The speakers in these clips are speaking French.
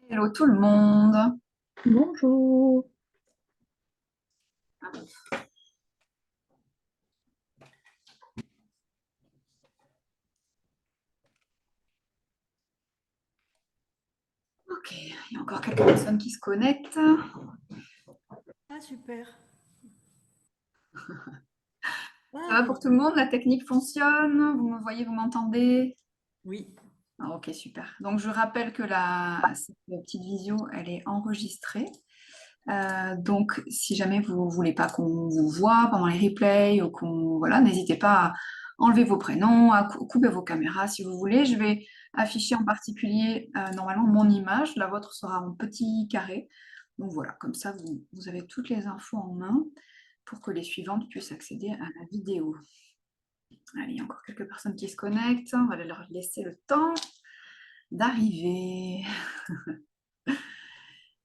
Hello tout le monde. Bonjour. Ok, il y a encore quelques personnes qui se connectent. Ah, super. Ça Ah, va ben pour tout le monde? La technique fonctionne? Vous me voyez, vous m'entendez? oui. Ah, ok, super. Donc je rappelle que cette petite visio, elle est enregistrée. Donc si jamais vous voulez pas qu'on vous voit pendant les replays ou voilà, n'hésitez pas à enlever vos prénoms, à couper vos caméras si vous voulez. Je vais afficher en particulier normalement mon image. La vôtre sera en petit carré. Donc voilà, comme ça vous avez toutes les infos en main pour que les suivantes puissent accéder à la vidéo. Allez, il y a encore quelques personnes qui se connectent. On va leur laisser le temps d'arriver.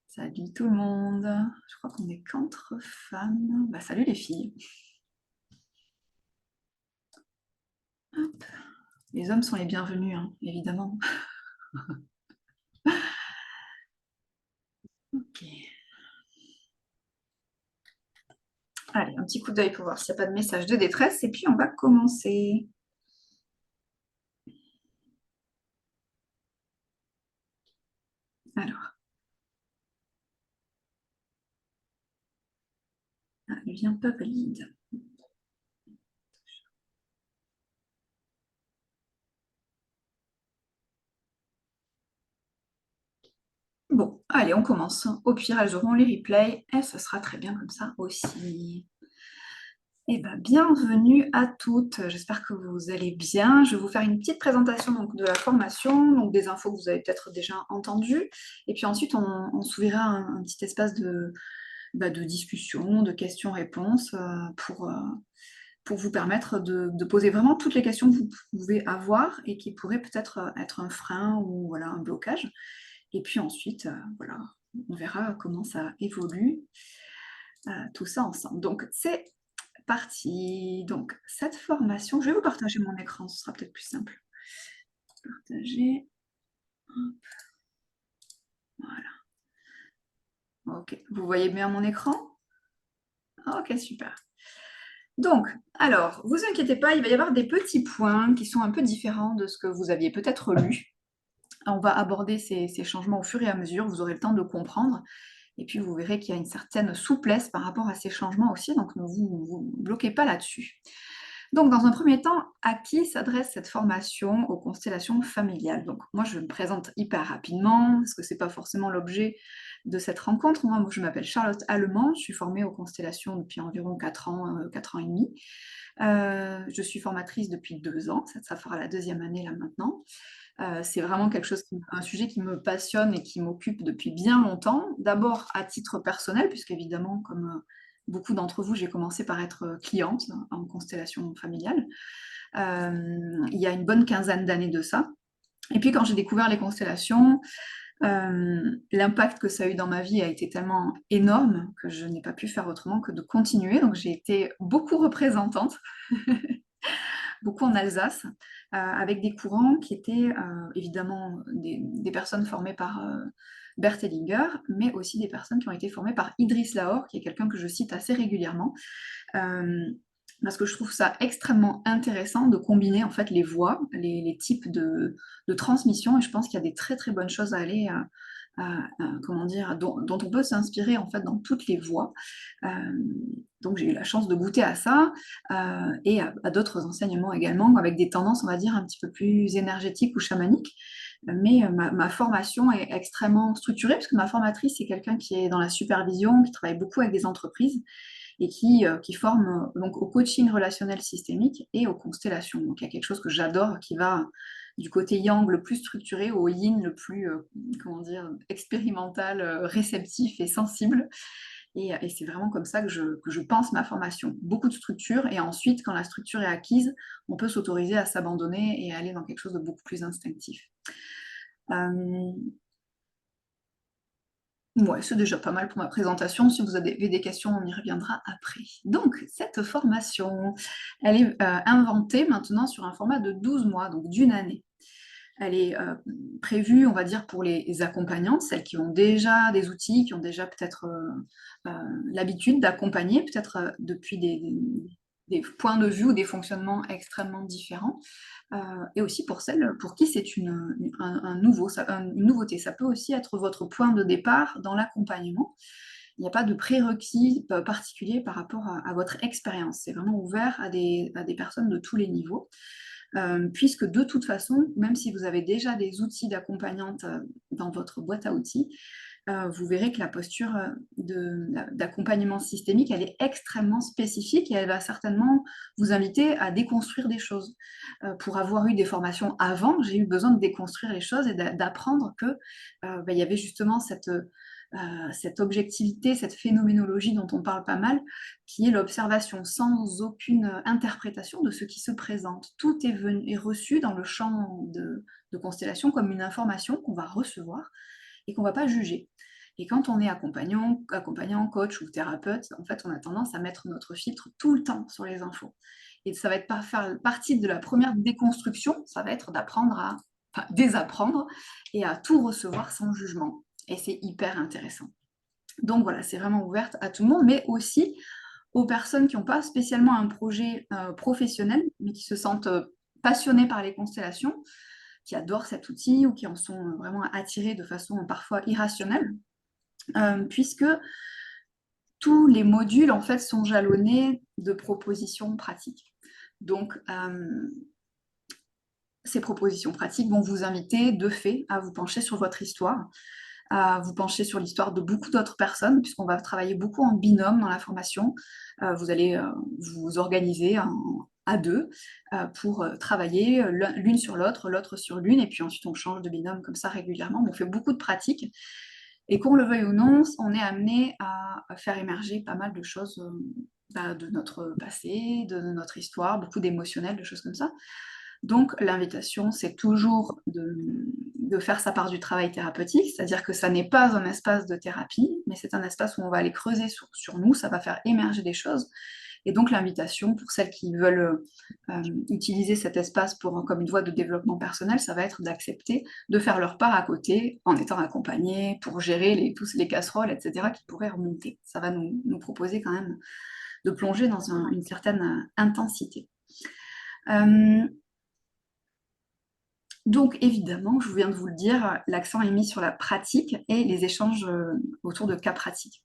Salut tout le monde. Je crois qu'on est qu'entre femmes. Bah, salut les filles. Hop. Les hommes sont les bienvenus, hein, évidemment. Ok. Allez, un petit coup d'œil pour voir s'il n'y a pas de message de détresse et puis on va commencer. Alors, elle vient pas valide. Bon, allez, on commence. Au pire, elles auront les replays et ce sera très bien comme ça aussi. Eh bien, bienvenue à toutes. J'espère que vous allez bien. Je vais vous faire une petite présentation donc, de la formation, donc des infos que vous avez peut-être déjà entendues. Et puis ensuite, on s'ouvrira un petit espace de discussion, de questions-réponses pour vous permettre de poser vraiment toutes les questions que vous pouvez avoir et qui pourraient peut-être être un frein ou voilà, un blocage. Et puis ensuite, voilà, on verra comment ça évolue, tout ça ensemble. Donc, c'est parti. Donc, cette formation, je vais vous partager mon écran, ce sera peut-être plus simple. Partager. Voilà. Ok. Vous voyez bien mon écran? Ok, super. Donc, alors, vous inquiétez pas, il va y avoir des petits points qui sont un peu différents de ce que vous aviez peut-être lu. On va aborder ces changements au fur et à mesure, vous aurez le temps de comprendre. Et puis, vous verrez qu'il y a une certaine souplesse par rapport à ces changements aussi, donc ne vous bloquez pas là-dessus. Donc, dans un premier temps, à qui s'adresse cette formation aux constellations familiales? Donc, moi, je me présente hyper rapidement, parce que ce n'est pas forcément l'objet de cette rencontre. Moi, je m'appelle Charlotte Allemand, je suis formée aux constellations depuis environ 4 ans, 4 ans et demi. Je suis formatrice depuis 2 ans, ça fera la deuxième année là maintenant. C'est vraiment quelque chose, un sujet qui me passionne et qui m'occupe depuis bien longtemps. D'abord à titre personnel, puisqu'évidemment, comme beaucoup d'entre vous, j'ai commencé par être cliente en constellation familiale. Il y a une bonne quinzaine d'années de ça. Et puis quand j'ai découvert les constellations, l'impact que ça a eu dans ma vie a été tellement énorme que je n'ai pas pu faire autrement que de continuer. Donc j'ai été beaucoup représentante, beaucoup en Alsace, avec des courants qui étaient évidemment des personnes formées par Bert Hellinger, mais aussi des personnes qui ont été formées par Idriss Lahore, qui est quelqu'un que je cite assez régulièrement, parce que je trouve ça extrêmement intéressant de combiner en fait les voix, les types de transmission, et je pense qu'il y a des très très bonnes choses à aller comment dire, dont on peut s'inspirer en fait dans toutes les voies. Euh, donc j'ai eu la chance de goûter à ça et à d'autres enseignements également, avec des tendances, on va dire, un petit peu plus énergétiques ou chamaniques. Mais ma formation est extrêmement structurée, parce que ma formatrice, c'est quelqu'un qui est dans la supervision, qui travaille beaucoup avec des entreprises et qui forme donc au coaching relationnel systémique et aux constellations. Donc il y a quelque chose que j'adore qui va du côté yang le plus structuré au yin le plus comment dire, expérimental, réceptif et sensible. Et c'est vraiment comme ça que je pense ma formation. Beaucoup de structure, et ensuite, quand la structure est acquise, on peut s'autoriser à s'abandonner et aller dans quelque chose de beaucoup plus instinctif. Euh, Ouais, c'est déjà pas mal pour ma présentation. Si vous avez des questions, on y reviendra après. Donc, cette formation, elle est inventée maintenant sur un format de 12 mois, donc d'une année. Elle est prévue, on va dire, pour les accompagnantes, celles qui ont déjà des outils, qui ont déjà peut-être l'habitude d'accompagner, peut-être depuis des points de vue ou des fonctionnements extrêmement différents. Et aussi pour celles pour qui c'est une nouveauté. Ça peut aussi être votre point de départ dans l'accompagnement. Il n'y a pas de prérequis particulier par rapport à votre expérience. C'est vraiment ouvert à des personnes de tous les niveaux. Puisque de toute façon, même si vous avez déjà des outils d'accompagnante dans votre boîte à outils, vous verrez que la posture d'accompagnement systémique, elle est extrêmement spécifique et elle va certainement vous inviter à déconstruire des choses. Pour avoir eu des formations avant, j'ai eu besoin de déconstruire les choses et d'apprendre que il y avait justement cette objectivité, cette phénoménologie dont on parle pas mal, qui est l'observation sans aucune interprétation de ce qui se présente. Tout est reçu dans le champ de constellation comme une information qu'on va recevoir et qu'on ne va pas juger. Et quand on est accompagnant, coach ou thérapeute, en fait, on a tendance à mettre notre filtre tout le temps sur les infos. Et ça va être faire partie de la première déconstruction, ça va être désapprendre et à tout recevoir sans jugement. Et c'est hyper intéressant. Donc voilà, c'est vraiment ouverte à tout le monde, mais aussi aux personnes qui n'ont pas spécialement un projet professionnel, mais qui se sentent passionnées par les constellations, qui adorent cet outil ou qui en sont vraiment attirées de façon parfois irrationnelle, puisque tous les modules en fait sont jalonnés de propositions pratiques. Donc, ces propositions pratiques vont vous inviter de fait à vous pencher sur votre histoire, à vous pencher sur l'histoire de beaucoup d'autres personnes, puisqu'on va travailler beaucoup en binôme dans la formation. Vous allez vous organiser à deux pour travailler l'une sur l'autre, l'autre sur l'une, et puis ensuite on change de binôme comme ça régulièrement. On fait beaucoup de pratiques. Et qu'on le veuille ou non, on est amené à faire émerger pas mal de choses de notre passé, de notre histoire, beaucoup d'émotionnel, de choses comme ça. Donc l'invitation, c'est toujours de faire sa part du travail thérapeutique, c'est-à-dire que ça n'est pas un espace de thérapie, mais c'est un espace où on va aller creuser sur nous, ça va faire émerger des choses. Et donc l'invitation, pour celles qui veulent utiliser cet espace comme une voie de développement personnel, ça va être d'accepter de faire leur part à côté en étant accompagnés pour gérer tous les casseroles, etc., qui pourraient remonter. Ça va nous proposer quand même de plonger dans une certaine intensité. Donc évidemment, je viens de vous le dire, l'accent est mis sur la pratique et les échanges autour de cas pratiques.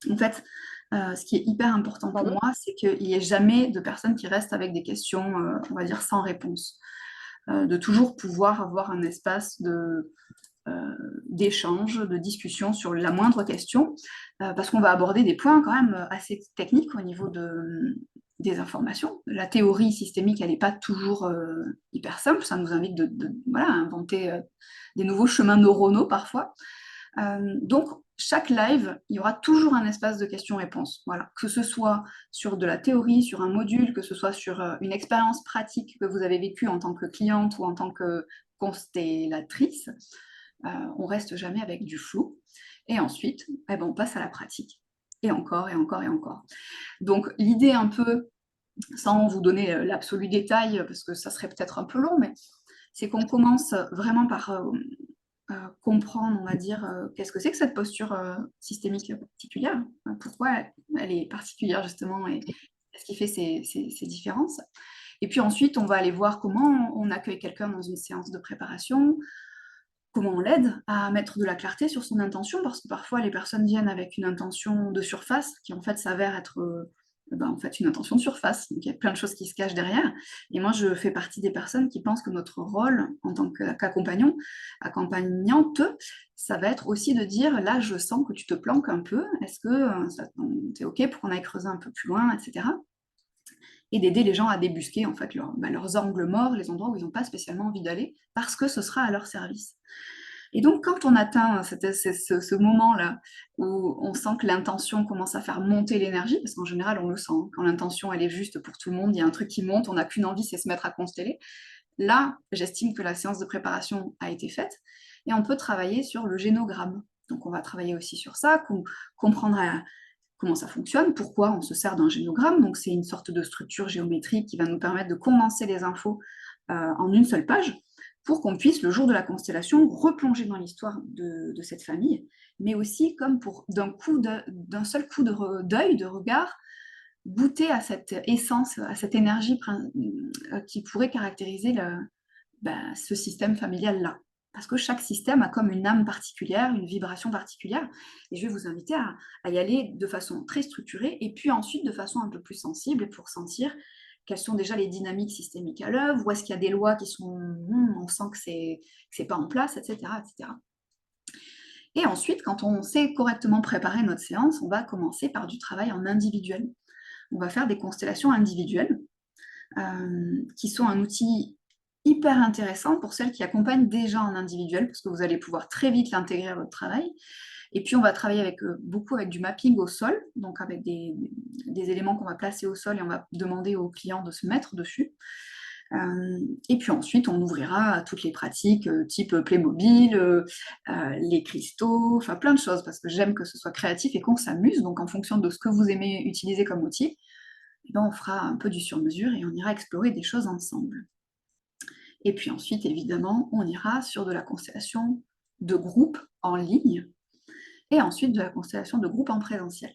En fait, ce qui est hyper important pour moi, c'est qu'il n'y ait jamais de personnes qui restent avec des questions, on va dire, sans réponse. De toujours pouvoir avoir un espace d'échange, de discussion sur la moindre question, parce qu'on va aborder des points quand même assez techniques au niveau des informations. La théorie systémique, elle n'est pas toujours hyper simple, ça nous invite à inventer des nouveaux chemins neuronaux parfois. Donc, chaque live, il y aura toujours un espace de questions-réponses. Voilà. Que ce soit sur de la théorie, sur un module, que ce soit sur une expérience pratique que vous avez vécue en tant que cliente ou en tant que constellatrice, on reste jamais avec du flou. Et ensuite, on passe à la pratique. Et encore, et encore, et encore. Donc, l'idée un peu, sans vous donner l'absolu détail, parce que ça serait peut-être un peu long, mais c'est qu'on commence vraiment par comprendre, on va dire, qu'est-ce que c'est que cette posture systémique particulière, pourquoi elle est particulière justement, et ce qui fait ces différences. Et puis ensuite, on va aller voir comment on accueille quelqu'un dans une séance de préparation, comment on l'aide à mettre de la clarté sur son intention, parce que parfois les personnes viennent avec une intention de surface qui en fait s'avère être en fait une intention de surface. Donc il y a plein de choses qui se cachent derrière. Et moi, je fais partie des personnes qui pensent que notre rôle en tant qu'accompagnante, ça va être aussi de dire, là, je sens que tu te planques un peu, est-ce que c'est OK pour qu'on aille creuser un peu plus loin, etc. Et d'aider les gens à débusquer en fait leurs angles morts, les endroits où ils n'ont pas spécialement envie d'aller, parce que ce sera à leur service. Et donc, quand on atteint ce moment-là, où on sent que l'intention commence à faire monter l'énergie, parce qu'en général, on le sent, quand l'intention, elle est juste pour tout le monde, il y a un truc qui monte, on n'a qu'une envie, c'est se mettre à consteller. Là, j'estime que la séance de préparation a été faite, et on peut travailler sur le génogramme. Donc, on va travailler aussi sur ça, comprendre comment ça fonctionne, pourquoi on se sert d'un génogramme. Donc, c'est une sorte de structure géométrique qui va nous permettre de condenser les infos en une seule page, pour qu'on puisse, le jour de la constellation, replonger dans l'histoire de cette famille, mais aussi comme pour d'un seul coup d'œil, de regard, goûter à cette essence, à cette énergie qui pourrait caractériser ce système familial-là. Parce que chaque système a comme une âme particulière, une vibration particulière. Et je vais vous inviter à y aller de façon très structurée et puis ensuite de façon un peu plus sensible pour sentir quelles sont déjà les dynamiques systémiques à l'œuvre, où est-ce qu'il y a des lois qui sont, on sent que c'est pas en place, etc., etc. Et ensuite, quand on sait correctement préparer notre séance, on va commencer par du travail en individuel. On va faire des constellations individuelles qui sont un outil hyper intéressant pour celles qui accompagnent déjà en individuel, parce que vous allez pouvoir très vite l'intégrer à votre travail. Et puis, on va travailler beaucoup avec du mapping au sol, donc avec des éléments qu'on va placer au sol et on va demander aux clients de se mettre dessus. Et puis ensuite, on ouvrira à toutes les pratiques type Playmobil, les cristaux, enfin plein de choses, parce que j'aime que ce soit créatif et qu'on s'amuse. Donc, en fonction de ce que vous aimez utiliser comme outil, on fera un peu du sur-mesure et on ira explorer des choses ensemble. Et puis ensuite, évidemment, on ira sur de la constellation de groupe en ligne et ensuite de la constellation de groupe en présentiel.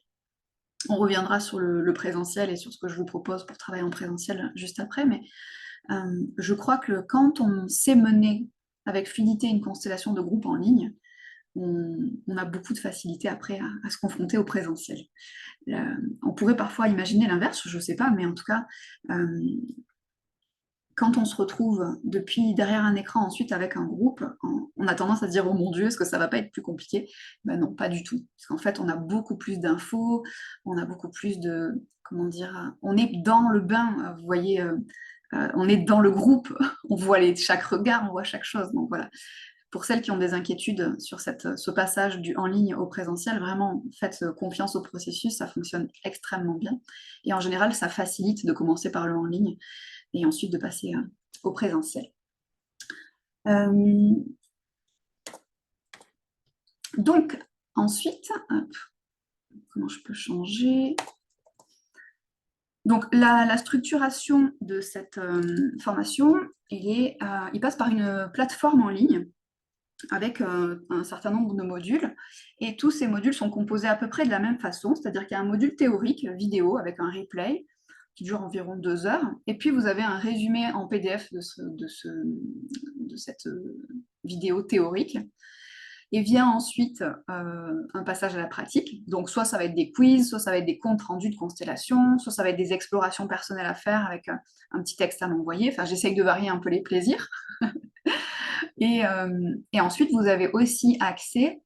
On reviendra sur le présentiel et sur ce que je vous propose pour travailler en présentiel juste après, mais je crois que quand on sait mener avec fluidité une constellation de groupe en ligne, on a beaucoup de facilité après à se confronter au présentiel. On pourrait parfois imaginer l'inverse, je ne sais pas, mais en tout cas, quand on se retrouve depuis derrière un écran ensuite avec un groupe, on a tendance à se dire « Oh mon Dieu, est-ce que ça va pas être plus compliqué ?» Ben non, pas du tout. Parce qu'en fait, on a beaucoup plus d'infos, on a beaucoup plus de… Comment dire, on est dans le bain, vous voyez, on est dans le groupe, on voit chaque regard, on voit chaque chose. Donc voilà. Pour celles qui ont des inquiétudes sur ce passage du en ligne au présentiel, vraiment faites confiance au processus, ça fonctionne extrêmement bien. Et en général, ça facilite de commencer par le en ligne et ensuite de passer au présentiel. Donc, ensuite, hop, comment je peux changer ? Donc, la structuration de cette formation, il passe par une plateforme en ligne avec un certain nombre de modules. Et tous ces modules sont composés à peu près de la même façon, c'est-à-dire qu'il y a un module théorique, vidéo, avec un replay, qui dure environ 2 heures. Et puis, vous avez un résumé en PDF de cette vidéo théorique. Et vient ensuite un passage à la pratique. Donc, soit ça va être des quiz, soit ça va être des comptes rendus de constellation, soit ça va être des explorations personnelles à faire avec un petit texte à m'envoyer. Enfin, j'essaye de varier un peu les plaisirs. Et ensuite, vous avez aussi accès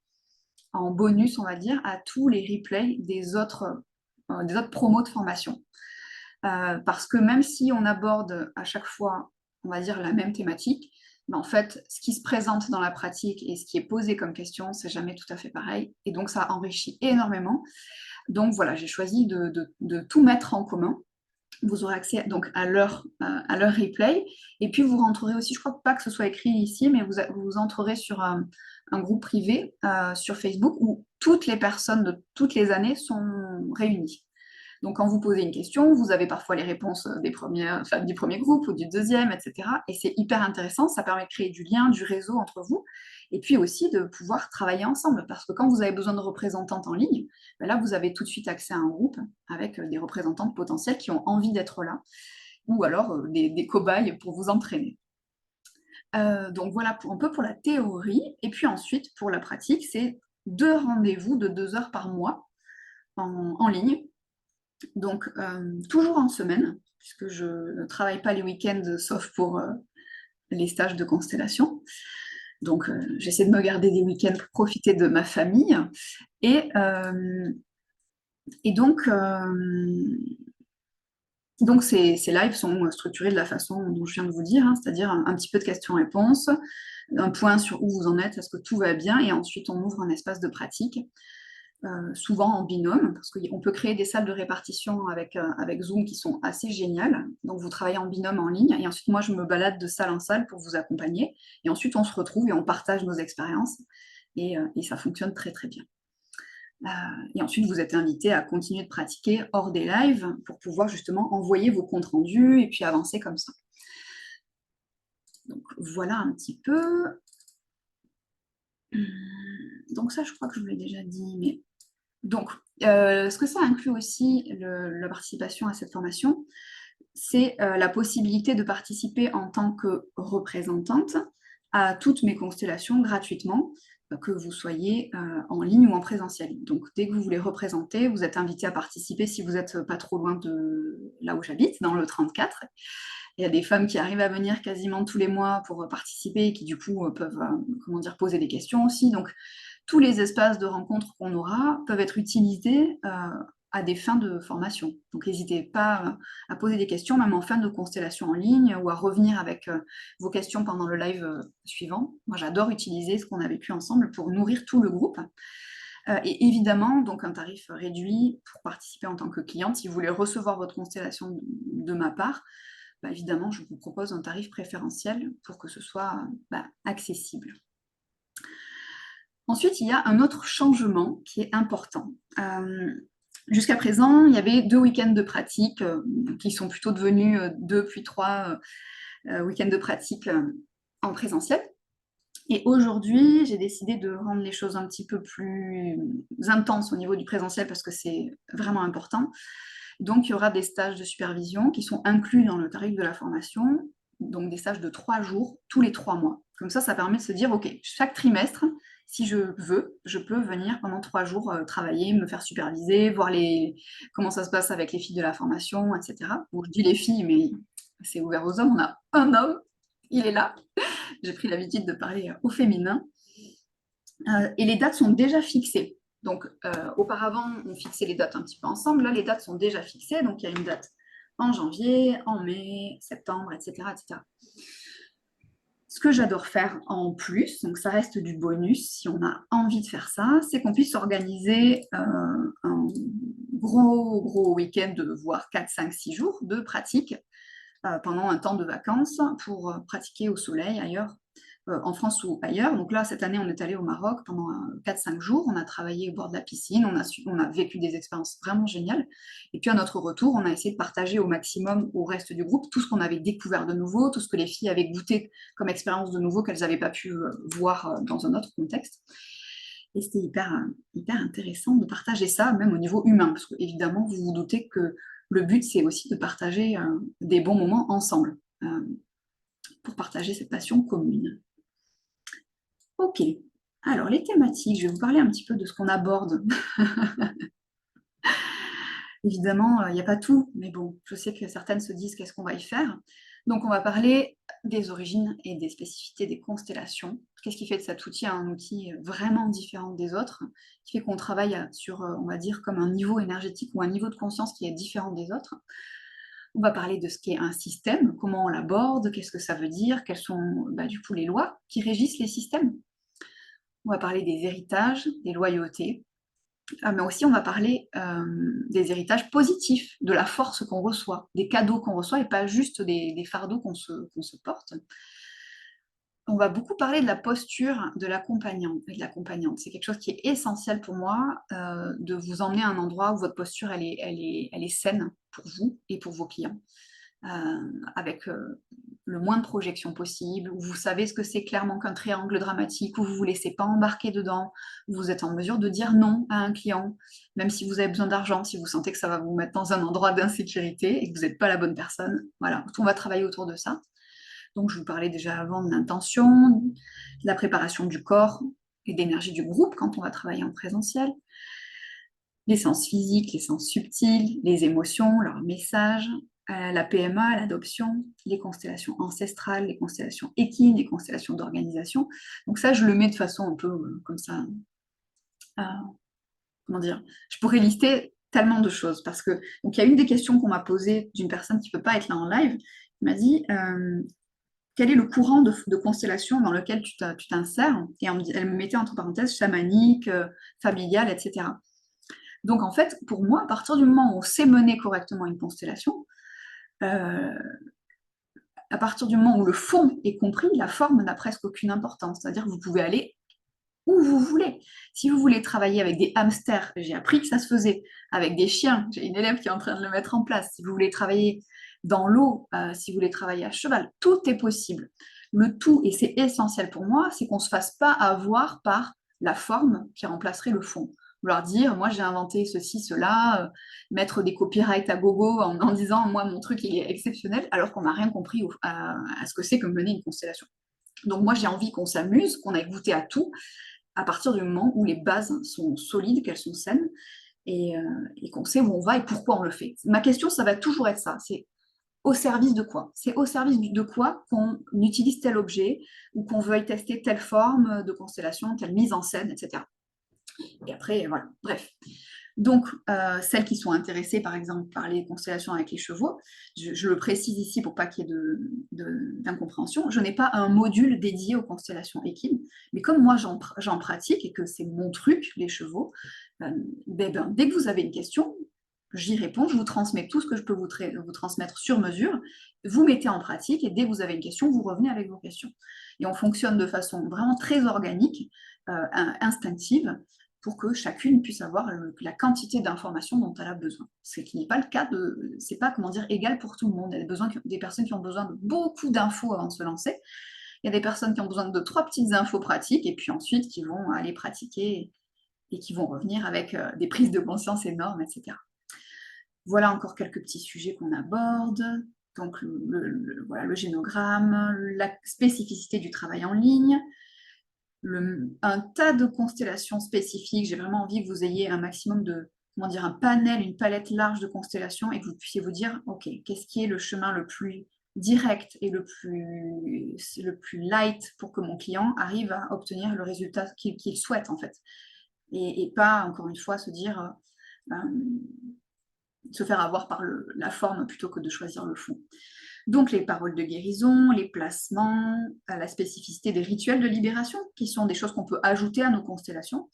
en bonus, on va dire, à tous les replays des autres promos de formation. Parce que même si on aborde à chaque fois, on va dire, la même thématique, mais en fait, ce qui se présente dans la pratique et ce qui est posé comme question, c'est jamais tout à fait pareil. Et donc, ça enrichit énormément. Donc voilà, j'ai choisi de tout mettre en commun. Vous aurez accès donc à leur replay. Et puis, vous rentrerez aussi, je ne crois pas que ce soit écrit ici, mais vous entrerez sur un groupe privé sur Facebook où toutes les personnes de toutes les années sont réunies. Donc, quand vous posez une question, vous avez parfois les réponses du premier groupe ou du deuxième, etc. Et c'est hyper intéressant, ça permet de créer du lien, du réseau entre vous, et puis aussi de pouvoir travailler ensemble. Parce que quand vous avez besoin de représentantes en ligne, ben là, vous avez tout de suite accès à un groupe avec des représentantes potentielles qui ont envie d'être là, ou alors des cobayes pour vous entraîner. Donc voilà un peu pour la théorie. Et puis ensuite, pour la pratique, c'est 2 rendez-vous de 2 heures par mois en ligne. Donc, toujours en semaine, puisque je ne travaille pas les week-ends, sauf pour les stages de constellation. Donc, j'essaie de me garder des week-ends pour profiter de ma famille. Et donc ces lives sont structurés de la façon dont je viens de vous dire, hein, c'est-à-dire un petit peu de questions-réponses, un point sur où vous en êtes, est-ce que tout va bien, et ensuite on ouvre un espace de pratique. Souvent en binôme, parce qu'on peut créer des salles de répartition avec Zoom qui sont assez géniales. Donc vous travaillez en binôme en ligne, et ensuite moi je me balade de salle en salle pour vous accompagner, et ensuite on se retrouve et on partage nos expériences, et ça fonctionne très très bien. Et ensuite vous êtes invité à continuer de pratiquer hors des lives pour pouvoir justement envoyer vos comptes rendus et puis avancer comme ça. Donc, voilà un petit peu. Donc, ça, je crois que je vous l'ai déjà dit. Mais... Donc, ce que ça inclut aussi, la participation à cette formation, c'est la possibilité de participer en tant que représentante à toutes mes constellations gratuitement, que vous soyez en ligne ou en présentiel. Donc, dès que vous voulez représenter, vous êtes invité à participer si vous n'êtes pas trop loin de là où j'habite, dans le 34. Il y a des femmes qui arrivent à venir quasiment tous les mois pour participer et qui, du coup, peuvent comment dire, poser des questions aussi. Donc, tous les espaces de rencontre qu'on aura peuvent être utilisés à des fins de formation. Donc n'hésitez pas à poser des questions, même en fin de constellation en ligne, ou à revenir avec vos questions pendant le live suivant. Moi, j'adore utiliser ce qu'on a vécu ensemble pour nourrir tout le groupe. Et évidemment, donc un tarif réduit pour participer en tant que cliente. Si vous voulez recevoir votre constellation de ma part, bah, évidemment, je vous propose un tarif préférentiel pour que ce soit accessible. Ensuite, il y a un autre changement qui est important. Jusqu'à présent, il y avait 2 week-ends de pratique qui sont plutôt devenus 2 puis 3 week-ends de pratique en présentiel. Et aujourd'hui, j'ai décidé de rendre les choses un petit peu plus intenses au niveau du présentiel parce que c'est vraiment important. Donc, il y aura des stages de supervision qui sont inclus dans le tarif de la formation, donc des stages de 3 jours tous les 3 mois. Comme ça permet de se dire, OK, chaque trimestre, si je veux, je peux venir pendant 3 jours travailler, me faire superviser, voir comment ça se passe avec les filles de la formation, etc. Bon, je dis les filles, mais c'est ouvert aux hommes. On a un homme, il est là. J'ai pris l'habitude de parler au féminin. Et les dates sont déjà fixées. Donc, auparavant, on fixait les dates un petit peu ensemble. Là, les dates sont déjà fixées. Donc, il y a une date en janvier, en mai, septembre, etc., etc. Ce que j'adore faire en plus, donc ça reste du bonus si on a envie de faire ça, c'est qu'on puisse organiser un gros week-end, voire 4, 5, 6 jours de pratique pendant un temps de vacances pour pratiquer au soleil ailleurs, en France ou ailleurs. Donc là, cette année, on est allé au Maroc pendant 4-5 jours. On a travaillé au bord de la piscine, on a vécu des expériences vraiment géniales. Et puis à notre retour, on a essayé de partager au maximum au reste du groupe tout ce qu'on avait découvert de nouveau, tout ce que les filles avaient goûté comme expérience de nouveau qu'elles n'avaient pas pu voir dans un autre contexte. Et c'était hyper intéressant de partager ça, même au niveau humain, parce que évidemment, vous vous doutez que le but, c'est aussi de partager des bons moments ensemble, pour partager cette passion commune. Ok, alors les thématiques, je vais vous parler un petit peu de ce qu'on aborde. Évidemment, il n'y a pas tout, mais bon, je sais que certaines se disent qu'est-ce qu'on va y faire. Donc on va parler des origines et des spécificités des constellations. Qu'est-ce qui fait de cet outil un outil vraiment différent des autres, qui fait qu'on travaille sur, on va dire, comme un niveau énergétique ou un niveau de conscience qui est différent des autres. On va parler de ce qu'est un système, comment on l'aborde, qu'est-ce que ça veut dire, quelles sont du coup les lois qui régissent les systèmes. On va parler des héritages, des loyautés, mais aussi on va parler des héritages positifs, de la force qu'on reçoit, des cadeaux qu'on reçoit et pas juste des fardeaux qu'on se porte. On va beaucoup parler de la posture de l'accompagnant et de l'accompagnante. C'est quelque chose qui est essentiel pour moi, de vous emmener à un endroit où votre posture elle est saine pour vous et pour vos clients. Avec le moins de projections possible, où vous savez ce que c'est clairement qu'un triangle dramatique, où vous ne vous laissez pas embarquer dedans, où vous êtes en mesure de dire non à un client, même si vous avez besoin d'argent, si vous sentez que ça va vous mettre dans un endroit d'insécurité et que vous n'êtes pas la bonne personne. Voilà, on va travailler autour de ça. Donc, je vous parlais déjà avant de l'intention, de la préparation du corps et d'énergie du groupe quand on va travailler en présentiel. Les sens physiques, les sens subtils, les émotions, leurs messages, la PMA, l'adoption, les constellations ancestrales, les constellations équines, les constellations d'organisation. Donc ça, je le mets de façon un peu comme ça. Comment dire? Je pourrais lister tellement de choses parce que donc il y a une des questions qu'on m'a posée d'une personne qui ne peut pas être là en live. Il m'a dit quel est le courant de constellation dans lequel tu t'insères? Et elle me mettait entre parenthèses chamanique, familiale, etc. Donc en fait, pour moi, à partir du moment où on sait mener correctement une constellation, à partir du moment où le fond est compris, la forme n'a presque aucune importance. C'est-à-dire que vous pouvez aller où vous voulez. Si vous voulez travailler avec des hamsters, j'ai appris que ça se faisait, avec des chiens, j'ai une élève qui est en train de le mettre en place. Si vous voulez travailler dans l'eau, si vous voulez travailler à cheval, tout est possible. Le tout, et c'est essentiel pour moi, c'est qu'on ne se fasse pas avoir par la forme qui remplacerait le fond. Vouloir dire, moi j'ai inventé ceci, cela, mettre des copyrights à gogo en disant, moi mon truc il est exceptionnel, alors qu'on n'a rien compris à ce que c'est que mener une constellation. Donc moi j'ai envie qu'on s'amuse, qu'on aille goûter à tout, à partir du moment où les bases sont solides, qu'elles sont saines, et qu'on sait où on va et pourquoi on le fait. Ma question, ça va toujours être ça, c'est au service de quoi? C'est au service de quoi qu'on utilise tel objet ou qu'on veuille tester telle forme de constellation, telle mise en scène, etc. Et après, voilà, bref. Donc, celles qui sont intéressées, par exemple, par les constellations avec les chevaux, je le précise ici pour pas qu'il y ait d'incompréhension, je n'ai pas un module dédié aux constellations équines, mais comme moi j'en pratique et que c'est mon truc, les chevaux, dès que vous avez une question, j'y réponds, je vous transmets tout ce que je peux vous transmettre sur mesure, vous mettez en pratique et dès que vous avez une question, vous revenez avec vos questions. Et on fonctionne de façon vraiment très organique, instinctive, pour que chacune puisse avoir la quantité d'informations dont elle a besoin. Ce qui n'est pas le cas c'est pas, comment dire, égal pour tout le monde. Il y a des personnes qui ont besoin de beaucoup d'infos avant de se lancer. Il y a des personnes qui ont besoin de 3 petites infos pratiques et puis ensuite qui vont aller pratiquer et qui vont revenir avec des prises de conscience énormes, etc. Voilà encore quelques petits sujets qu'on aborde. Donc voilà, le génogramme, la spécificité du travail en ligne, un tas de constellations spécifiques. J'ai vraiment envie que vous ayez un maximum de, comment dire, un panel, une palette large de constellations et que vous puissiez vous dire, OK, qu'est-ce qui est le chemin le plus direct et le plus light pour que mon client arrive à obtenir le résultat qu'il souhaite, en fait. Et pas, encore une fois, se dire, se faire avoir par la forme plutôt que de choisir le fond. Donc les paroles de guérison, les placements, la spécificité des rituels de libération, qui sont des choses qu'on peut ajouter à nos constellations,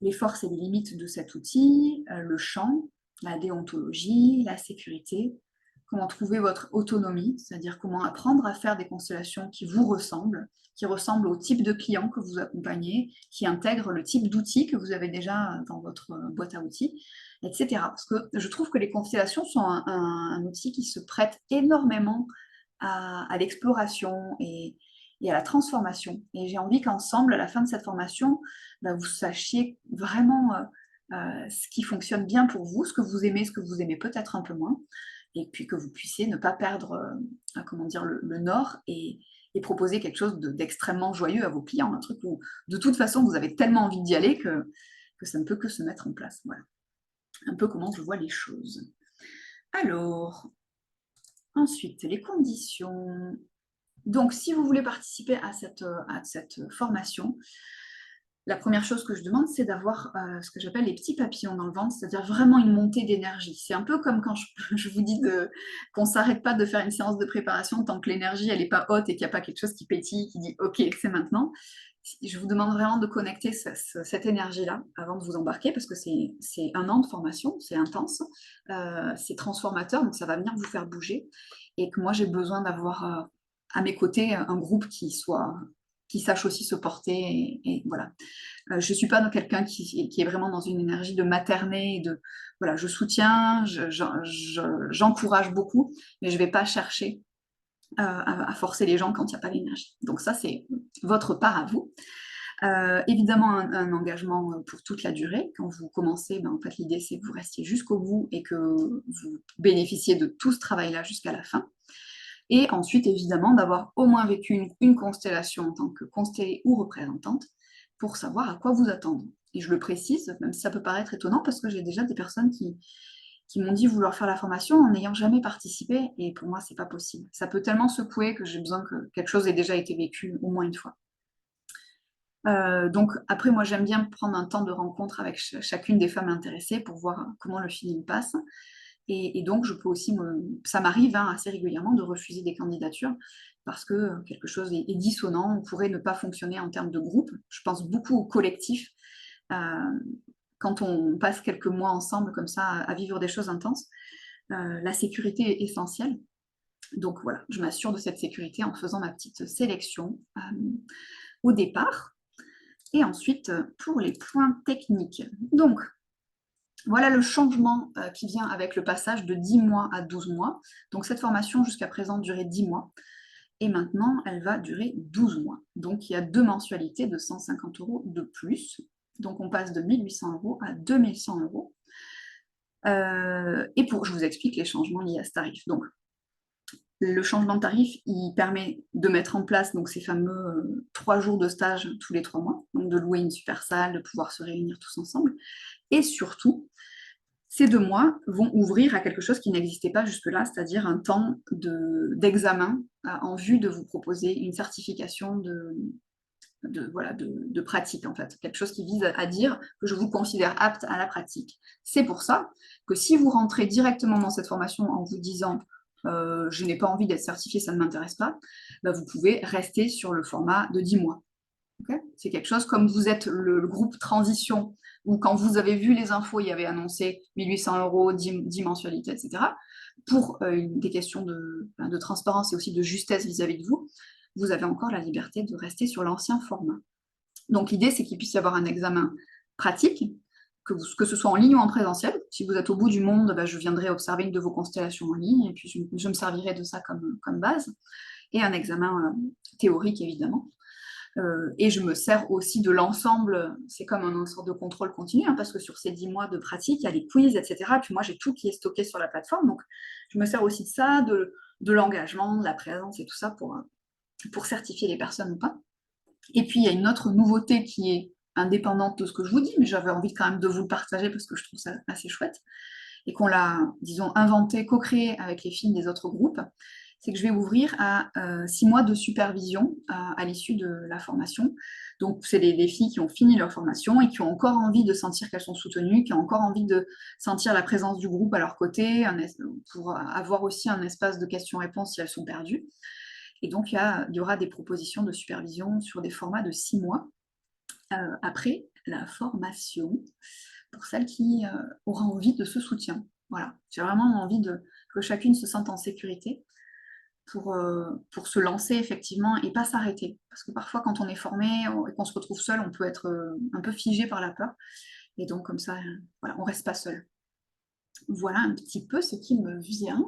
les forces et les limites de cet outil, le chant, la déontologie, la sécurité, comment trouver votre autonomie, c'est-à-dire comment apprendre à faire des constellations qui vous ressemblent, qui ressemblent au type de client que vous accompagnez, qui intègrent le type d'outils que vous avez déjà dans votre boîte à outils, etc. Parce que je trouve que les constellations sont un outil qui se prête énormément à l'exploration et à la transformation. Et j'ai envie qu'ensemble, à la fin de cette formation, vous sachiez vraiment ce qui fonctionne bien pour vous, ce que vous aimez peut-être un peu moins, et puis que vous puissiez ne pas perdre comment dire, le nord et proposer quelque chose d'extrêmement joyeux à vos clients, un truc où de toute façon vous avez tellement envie d'y aller que ça ne peut que se mettre en place. Voilà. Un peu comment je vois les choses. Alors, ensuite, les conditions. Donc, si vous voulez participer à cette formation, la première chose que je demande, c'est d'avoir ce que j'appelle les petits papillons dans le ventre, c'est-à-dire vraiment une montée d'énergie. C'est un peu comme quand je vous dis qu'on ne s'arrête pas de faire une séance de préparation tant que l'énergie elle n'est pas haute et qu'il n'y a pas quelque chose qui pétille, qui dit OK, c'est maintenant. Je vous demande vraiment de connecter cette énergie-là avant de vous embarquer parce que c'est un an de formation, c'est intense, c'est transformateur, donc ça va venir vous faire bouger. Et que moi, j'ai besoin d'avoir à mes côtés un groupe qui sache aussi se porter. Et voilà. Je ne suis pas quelqu'un qui est vraiment dans une énergie de materner, voilà, je soutiens, j'encourage beaucoup, mais je ne vais pas chercher à forcer les gens quand il n'y a pas l'énergie. Donc ça, c'est votre part à vous. Évidemment, un engagement pour toute la durée. Quand vous commencez, en fait, l'idée, c'est que vous restiez jusqu'au bout et que vous bénéficiez de tout ce travail-là jusqu'à la fin. Et ensuite, évidemment, d'avoir au moins vécu une constellation en tant que constellée ou représentante pour savoir à quoi vous attendre. Et je le précise, même si ça peut paraître étonnant, parce que j'ai déjà des personnes qui m'ont dit vouloir faire la formation en n'ayant jamais participé, et pour moi, c'est pas possible. Ça peut tellement secouer que j'ai besoin que quelque chose ait déjà été vécu au moins une fois. Donc après, moi, j'aime bien prendre un temps de rencontre avec chacune des femmes intéressées pour voir comment le feeling passe. Et donc, je peux aussi, ça m'arrive assez régulièrement de refuser des candidatures parce que quelque chose est dissonant, on pourrait ne pas fonctionner en termes de groupe. Je pense beaucoup au collectif. Quand on passe quelques mois ensemble comme ça à vivre des choses intenses, la sécurité est essentielle. Donc voilà, je m'assure de cette sécurité en faisant ma petite sélection au départ. Et ensuite, pour les points techniques. Donc, voilà le changement qui vient avec le passage de 10 mois à 12 mois. Donc cette formation jusqu'à présent durait 10 mois. Et maintenant, elle va durer 12 mois. Donc, il y a 2 mensualités de 150 € de plus. Donc, on passe de 1 800 € à 2 100 €. Et je vous explique les changements liés à ce tarif. Donc, le changement de tarif, il permet de mettre en place donc, ces fameux 3 jours de stage tous les 3 mois, donc de louer une super salle, de pouvoir se réunir tous ensemble. Et surtout, ces 2 mois vont ouvrir à quelque chose qui n'existait pas jusque-là, c'est-à-dire un temps d'examen en vue de vous proposer une certification de pratique, en fait. Quelque chose qui vise à dire que je vous considère apte à la pratique. C'est pour ça que si vous rentrez directement dans cette formation en vous disant je n'ai pas envie d'être certifié, ça ne m'intéresse pas, bah, vous pouvez rester sur le format de 10 mois. Okay, c'est quelque chose comme vous êtes le groupe transition, où quand vous avez vu les infos, il y avait annoncé 1 800 €, 10 mensualités, etc. Pour des questions de transparence et aussi de justesse vis-à-vis de vous, vous avez encore la liberté de rester sur l'ancien format. Donc l'idée, c'est qu'il puisse y avoir un examen pratique, que ce soit en ligne ou en présentiel. Si vous êtes au bout du monde, bah, je viendrai observer une de vos constellations en ligne, et puis je me servirai de ça comme base, et un examen théorique, évidemment. Et je me sers aussi de l'ensemble, c'est comme une sorte de contrôle continu, hein, parce que sur ces 10 mois de pratique, il y a les quiz, etc. Puis moi, j'ai tout qui est stocké sur la plateforme, donc je me sers aussi de ça, de l'engagement, de la présence et tout ça pour certifier les personnes ou pas. Et puis, il y a une autre nouveauté qui est indépendante de ce que je vous dis, mais j'avais envie quand même de vous le partager parce que je trouve ça assez chouette, et qu'on l'a, disons, inventé, co-créé avec les filles des autres groupes, c'est que je vais ouvrir à 6 mois de supervision à l'issue de la formation. Donc, c'est des filles qui ont fini leur formation et qui ont encore envie de sentir qu'elles sont soutenues, qui ont encore envie de sentir la présence du groupe à leur côté, pour avoir aussi un espace de questions-réponses si elles sont perdues. Et donc, il y aura des propositions de supervision sur des formats de 6 mois après la formation, pour celle qui aura envie de ce soutien. Voilà, j'ai vraiment envie que chacune se sente en sécurité pour se lancer effectivement et pas s'arrêter. Parce que parfois, quand on est formé et qu'on se retrouve seul, on peut être un peu figé par la peur. Et donc, comme ça, voilà, on ne reste pas seul. Voilà un petit peu ce qui me vient.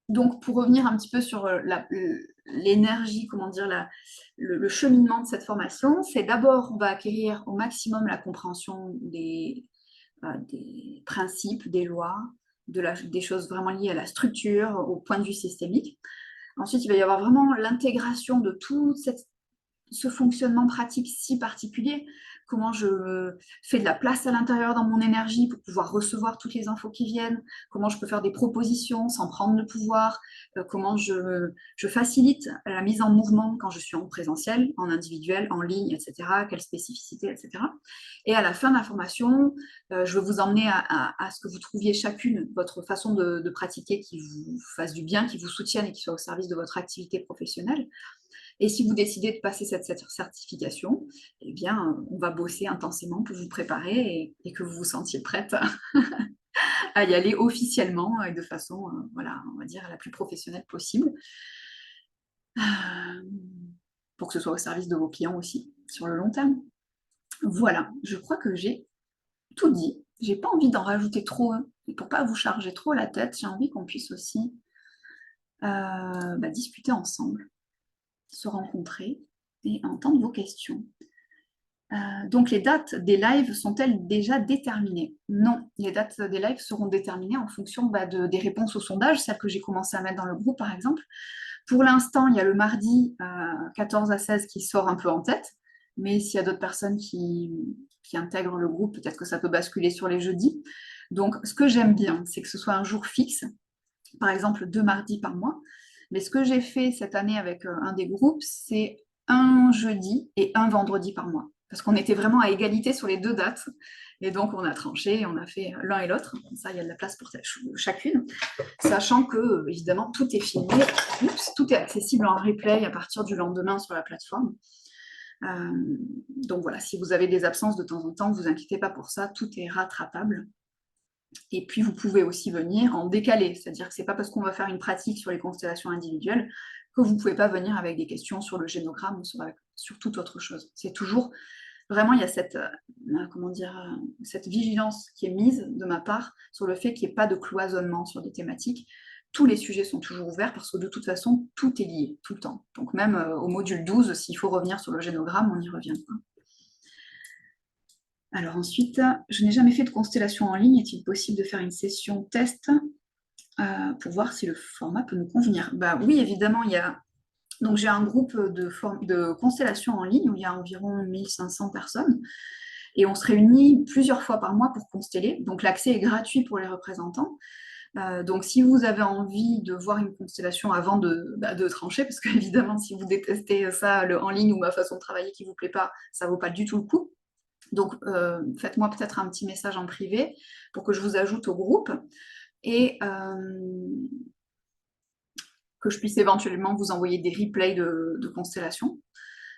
Donc, pour revenir un petit peu sur l'énergie, comment dire, le cheminement de cette formation, c'est d'abord, on va acquérir au maximum la compréhension des principes, des lois, des choses vraiment liées à la structure, au point de vue systémique. Ensuite, il va y avoir vraiment l'intégration de tout ce fonctionnement pratique si particulier, comment je fais de la place à l'intérieur dans mon énergie pour pouvoir recevoir toutes les infos qui viennent, comment je peux faire des propositions sans prendre le pouvoir, comment je facilite la mise en mouvement quand je suis en présentiel, en individuel, en ligne, etc., quelles spécificités, etc. Et à la fin de la formation, je vais vous emmener à ce que vous trouviez chacune votre façon de pratiquer qui vous fasse du bien, qui vous soutienne et qui soit au service de votre activité professionnelle. Et si vous décidez de passer cette certification, eh bien, on va bosser intensément pour vous préparer et que vous vous sentiez prête à y aller officiellement et de façon, voilà, on va dire, la plus professionnelle possible, pour que ce soit au service de vos clients aussi, sur le long terme. Voilà, je crois que j'ai tout dit. J'ai pas envie d'en rajouter trop, hein, et pour pas vous charger trop la tête, j'ai envie qu'on puisse aussi discuter ensemble, se rencontrer et entendre vos questions. Donc les dates des lives sont-elles déjà déterminées? Non, les dates des lives seront déterminées en fonction des réponses au sondage, celles que j'ai commencé à mettre dans le groupe par exemple. Pour l'instant, il y a le mardi 14 à 16 qui sort un peu en tête, mais s'il y a d'autres personnes qui intègrent le groupe, peut-être que ça peut basculer sur les jeudis. Donc ce que j'aime bien, c'est que ce soit un jour fixe, par exemple 2 mardis par mois. Mais ce que j'ai fait cette année avec un des groupes, c'est un jeudi et un vendredi par mois. Parce qu'on était vraiment à égalité sur les 2 dates. Et donc, on a tranché, on a fait l'un et l'autre. Comme ça, il y a de la place pour chacune. Sachant que, évidemment, tout est filmé. Tout est accessible en replay à partir du lendemain sur la plateforme. Donc voilà, si vous avez des absences de temps en temps, ne vous inquiétez pas pour ça. Tout est rattrapable. Et puis, vous pouvez aussi venir en décalé, c'est-à-dire que ce n'est pas parce qu'on va faire une pratique sur les constellations individuelles que vous ne pouvez pas venir avec des questions sur le génogramme ou sur toute autre chose. C'est toujours, vraiment, il y a cette vigilance qui est mise de ma part sur le fait qu'il n'y ait pas de cloisonnement sur des thématiques. tous les sujets sont toujours ouverts parce que de toute façon, tout est lié, tout le temps. Donc même au module 12, s'il faut revenir sur le génogramme, on y revient. Alors ensuite, je n'ai jamais fait de constellation en ligne. Est-il possible de faire une session test pour voir si le format peut nous convenir? Bah oui, évidemment, il y a. Donc j'ai un groupe de constellation en ligne où il y a environ 1500 personnes et on se réunit plusieurs fois par mois pour consteller. Donc l'accès est gratuit pour les représentants. Donc si vous avez envie de voir une constellation avant de trancher, parce qu'évidemment si vous détestez ça, le en ligne ou ma façon de travailler qui ne vous plaît pas, ça ne vaut pas du tout le coup. Donc faites-moi peut-être un petit message en privé pour que je vous ajoute au groupe et que je puisse éventuellement vous envoyer des replays de constellations,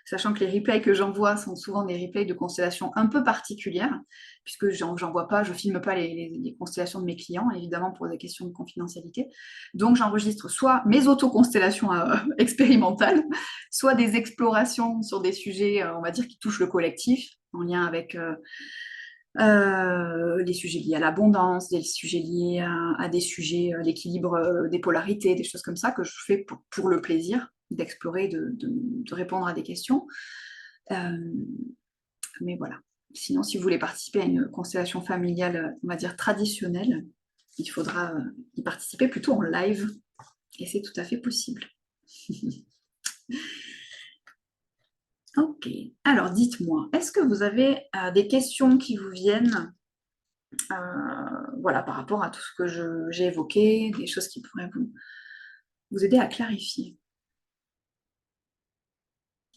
sachant que les replays que j'envoie sont souvent des replays de constellations un peu particulières, puisque j'envoie pas, je filme pas les constellations de mes clients, évidemment pour des questions de confidentialité. Donc j'enregistre soit mes auto-constellations expérimentales, soit des explorations sur des sujets, on va dire, qui touchent le collectif, en lien avec les sujets liés à l'abondance, des sujets liés à des sujets, l'équilibre des polarités, des choses comme ça que je fais pour le plaisir d'explorer, de répondre à des questions. Mais voilà. Sinon, si vous voulez participer à une constellation familiale, on va dire traditionnelle, il faudra y participer plutôt en live. Et c'est tout à fait possible. Ok. Alors, dites-moi, est-ce que vous avez des questions qui vous viennent voilà, par rapport à tout ce que j'ai évoqué, des choses qui pourraient vous aider à clarifier?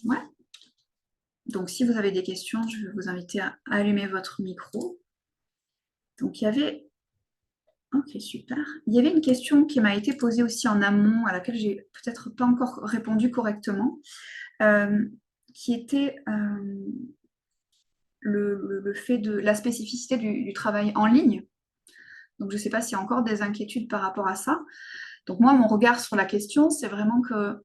Ouais. Donc, si vous avez des questions, je vais vous inviter à allumer votre micro. Donc, il y avait... Ok, super. Il y avait une question qui m'a été posée aussi en amont, à laquelle j'ai peut-être pas encore répondu correctement, qui était le fait de la spécificité du travail en ligne. Donc, je ne sais pas s'il y a encore des inquiétudes par rapport à ça. Donc, moi, mon regard sur la question, c'est vraiment que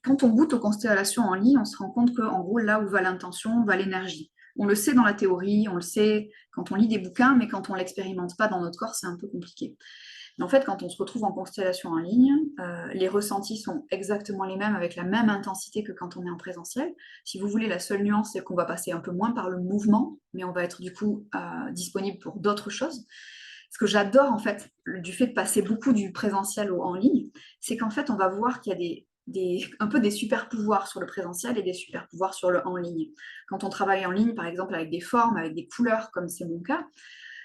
quand on goûte aux constellations en ligne, on se rend compte que, en gros, là où va l'intention, va l'énergie. On le sait dans la théorie, on le sait quand on lit des bouquins, mais quand on ne l'expérimente pas dans notre corps, c'est un peu compliqué. Mais en fait, quand on se retrouve en constellation en ligne, les ressentis sont exactement les mêmes, avec la même intensité que quand on est en présentiel. Si vous voulez, la seule nuance, c'est qu'on va passer un peu moins par le mouvement, mais on va être du coup disponible pour d'autres choses. Ce que j'adore, en fait, du fait de passer beaucoup du présentiel au en ligne, c'est qu'en fait, on va voir qu'il y a un peu des super pouvoirs sur le présentiel et des super pouvoirs sur le en ligne. Quand on travaille en ligne, par exemple, avec des formes, avec des couleurs, comme c'est mon cas,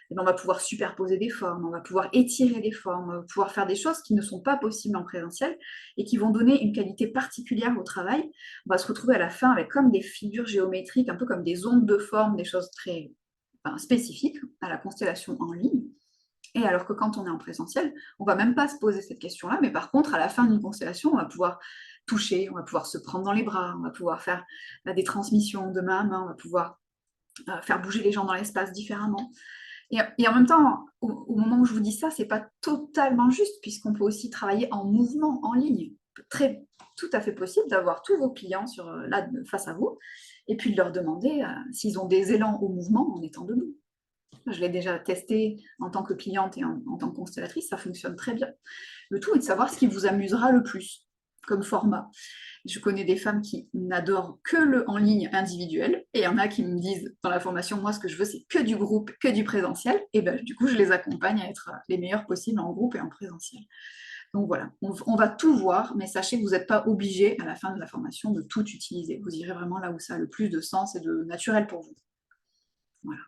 eh ben, on va pouvoir superposer des formes, on va pouvoir étirer des formes, on va pouvoir faire des choses qui ne sont pas possibles en présentiel et qui vont donner une qualité particulière au travail. On va se retrouver à la fin avec comme des figures géométriques, un peu comme des ondes de forme, des choses très spécifiques à la constellation en ligne. Et alors que quand on est en présentiel, on ne va même pas se poser cette question-là, mais par contre, à la fin d'une constellation, on va pouvoir toucher, on va pouvoir se prendre dans les bras, on va pouvoir faire des transmissions de main à main, on va pouvoir faire bouger les gens dans l'espace différemment. Et en même temps, au moment où je vous dis ça, c'est pas totalement juste, puisqu'on peut aussi travailler en mouvement, en ligne. Très, tout à fait possible d'avoir tous vos clients là, face à vous, et puis de leur demander s'ils ont des élans au mouvement en étant debout. Je l'ai déjà testé en tant que cliente et en tant que constellatrice, ça fonctionne très bien. Le tout est de savoir ce qui vous amusera le plus comme format. Je connais des femmes qui n'adorent que le en ligne individuel, et il y en a qui me disent dans la formation, moi ce que je veux c'est que du groupe, que du présentiel, et ben du coup je les accompagne à être les meilleurs possibles en groupe et en présentiel. Donc voilà, on va tout voir, mais sachez que vous n'êtes pas obligé à la fin de la formation de tout utiliser. Vous irez vraiment là où ça a le plus de sens et de naturel pour vous. Voilà.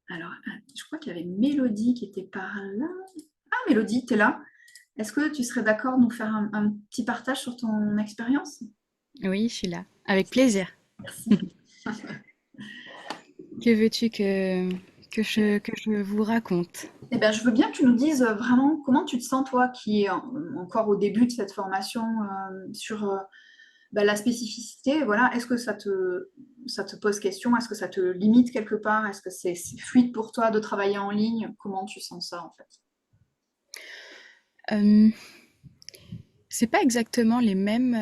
Alors, je crois qu'il y avait Mélodie qui était par là. Ah, Mélodie, tu es là. Est-ce que tu serais d'accord de nous faire un petit partage sur ton expérience? Oui, je suis là. Avec plaisir. Merci. Que veux-tu que je vous raconte? Eh bien, je veux bien que tu nous dises vraiment comment tu te sens, toi, qui est encore au début de cette formation sur la spécificité. Voilà. Est-ce que ça te pose question? Est-ce que ça te limite quelque part? Est-ce que c'est fluide pour toi de travailler en ligne? Comment tu sens ça, en fait? Euh, c'est pas exactement les mêmes,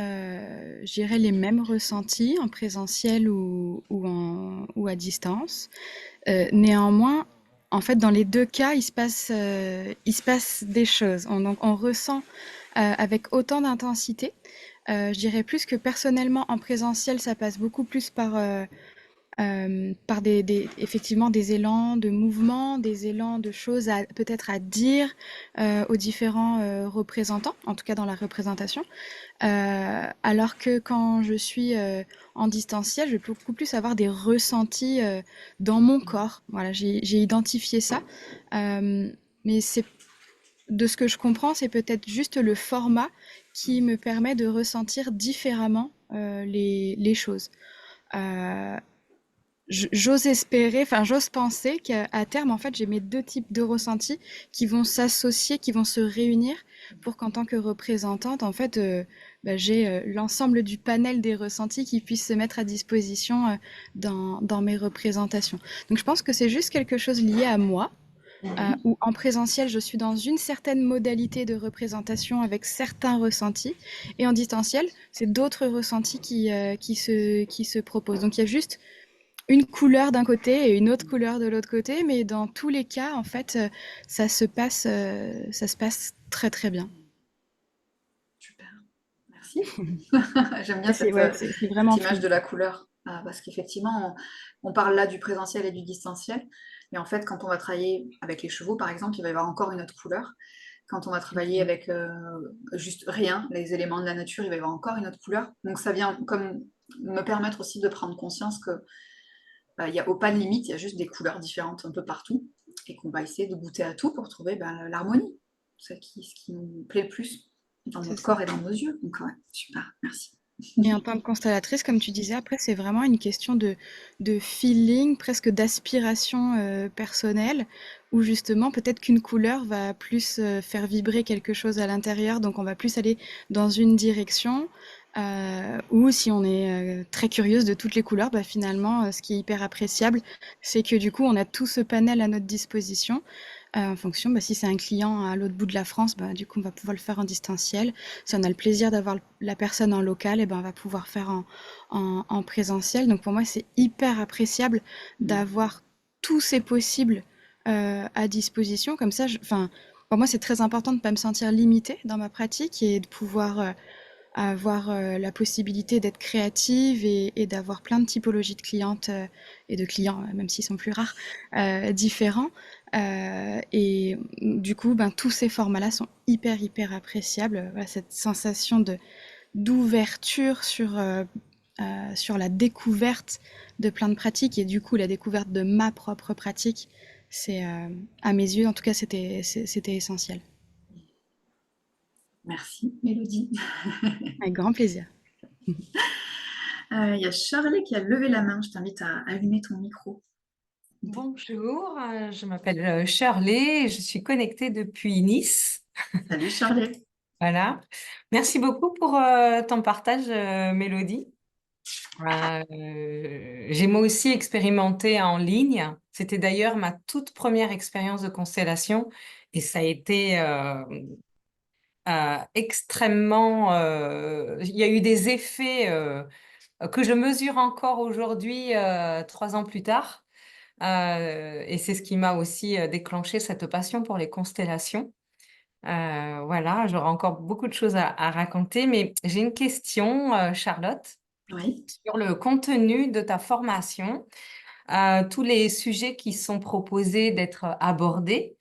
je dirais les mêmes ressentis en présentiel ou à distance. Néanmoins, en fait, dans les 2 cas, il se passe des choses. On ressent, avec autant d'intensité. Je dirais plus que personnellement, en présentiel, ça passe beaucoup plus par effectivement des élans de mouvement, des élans de choses à peut-être à dire, aux différents, représentants, en tout cas dans la représentation. Alors que quand je suis en distanciel, je vais beaucoup plus avoir des ressentis dans mon corps. Voilà, j'ai identifié ça. Mais c'est de ce que je comprends, c'est peut-être juste le format qui me permet de ressentir différemment les choses. Euh, J'ose espérer, enfin j'ose penser qu'à terme, en fait, j'ai mes deux types de ressentis qui vont s'associer, qui vont se réunir pour qu'en tant que représentante, en fait, bah, j'ai l'ensemble du panel des ressentis qui puissent se mettre à disposition dans mes représentations. Donc je pense que c'est juste quelque chose lié à moi, où en présentiel, je suis dans une certaine modalité de représentation avec certains ressentis, et en distanciel, c'est d'autres ressentis qui se proposent. Donc il y a juste une couleur d'un côté et une autre couleur de l'autre côté, mais dans tous les cas, en fait, ça se passe très très bien. Super, merci. J'aime bien C'est ouais, c'est cette vraiment image fluide. de la couleur, parce qu'effectivement, on parle là du présentiel et du distanciel, mais en fait, quand on va travailler avec les chevaux, par exemple, il va y avoir encore une autre couleur. Quand on va travailler avec juste rien, les éléments de la nature, il va y avoir encore une autre couleur. Donc ça vient comme me permettre aussi de prendre conscience que il n'y a pas de limite, il y a juste des couleurs différentes un peu partout, et qu'on va essayer de goûter à tout pour trouver l'harmonie, ce qui nous plaît le plus dans C'est notre ça. corps et dans nos yeux. Donc ouais, super, merci. Et en tant que constellatrice, comme tu disais, après, c'est vraiment une question de feeling, presque d'aspiration personnelle, où justement, peut-être qu'une couleur va plus faire vibrer quelque chose à l'intérieur, donc on va plus aller dans une direction, ou si on est très curieuse de toutes les couleurs, bah, finalement, ce qui est hyper appréciable, c'est que du coup, on a tout ce panel à notre disposition, en fonction, bah, si c'est un client à l'autre bout de la France, bah, du coup, on va pouvoir le faire en distanciel. Si on a le plaisir d'avoir la personne en local, et ben, on va pouvoir faire en présentiel. Donc pour moi, c'est hyper appréciable d'avoir tous ces possibles à disposition. Comme ça, enfin, pour moi, c'est très important de ne pas me sentir limitée dans ma pratique et de pouvoir avoir la possibilité d'être créative et d'avoir plein de typologies de clientes et de clients, même s'ils sont plus rares, différents. Et du coup, ben, tous ces formats-là sont hyper, hyper appréciables. Voilà, cette sensation d'ouverture sur la découverte de plein de pratiques et du coup la découverte de ma propre pratique, c'est à mes yeux, en tout cas, c'était essentiel. Merci, Mélodie. Avec grand plaisir. Il y a Charlie qui a levé la main. Je t'invite à allumer ton micro. Bonjour, je m'appelle Shirley, je suis connectée depuis Nice. Salut Charlie. Voilà. Merci beaucoup pour ton partage, Mélodie. J'ai moi aussi expérimenté en ligne. C'était d'ailleurs ma toute première expérience de constellation et ça a été extrêmement... il y a eu des effets que je mesure encore aujourd'hui, 3 ans plus tard. Et c'est ce qui m'a aussi déclenché cette passion pour les constellations. Voilà, j'aurai encore beaucoup de choses à raconter, mais j'ai une question, Charlotte, Oui. sur le contenu de ta formation, tous les sujets qui sont proposés d'être abordés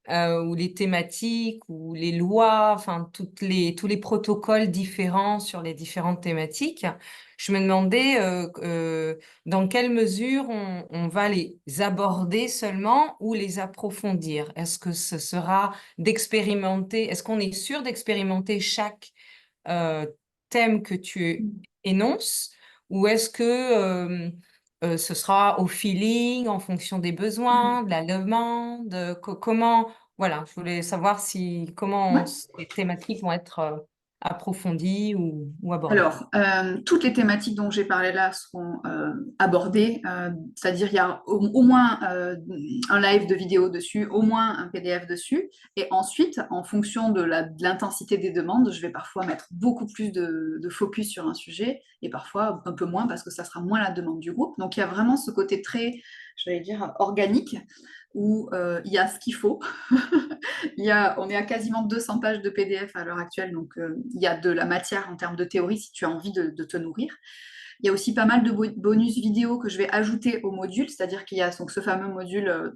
ou les thématiques ou les lois, enfin tous les protocoles différents sur les différentes thématiques. Je me demandais dans quelle mesure on va les aborder seulement ou les approfondir. Est-ce que ce sera d'expérimenter, est-ce qu'on est sûr d'expérimenter chaque euh, thème que tu énonces ou est-ce que ce sera au feeling, en fonction des besoins, de la demande, comment voilà, je voulais savoir si comment Ouais. ces thématiques vont être approfondies ou abordées? Alors, toutes les thématiques dont j'ai parlé là seront abordées, c'est-à-dire il y a au moins un live de vidéo dessus, au moins un PDF dessus, et ensuite, en fonction de l'intensité des demandes, je vais parfois mettre beaucoup plus de focus sur un sujet, et parfois un peu moins, parce que ça sera moins la demande du groupe. Donc il y a vraiment ce côté très, j'allais dire, organique, où il y a ce qu'il faut. On est à quasiment 200 pages de PDF à l'heure actuelle, donc il y a de la matière en termes de théorie si tu as envie de te nourrir. Il y a aussi pas mal de bonus vidéo que je vais ajouter au module, c'est-à-dire qu'il y a donc ce fameux module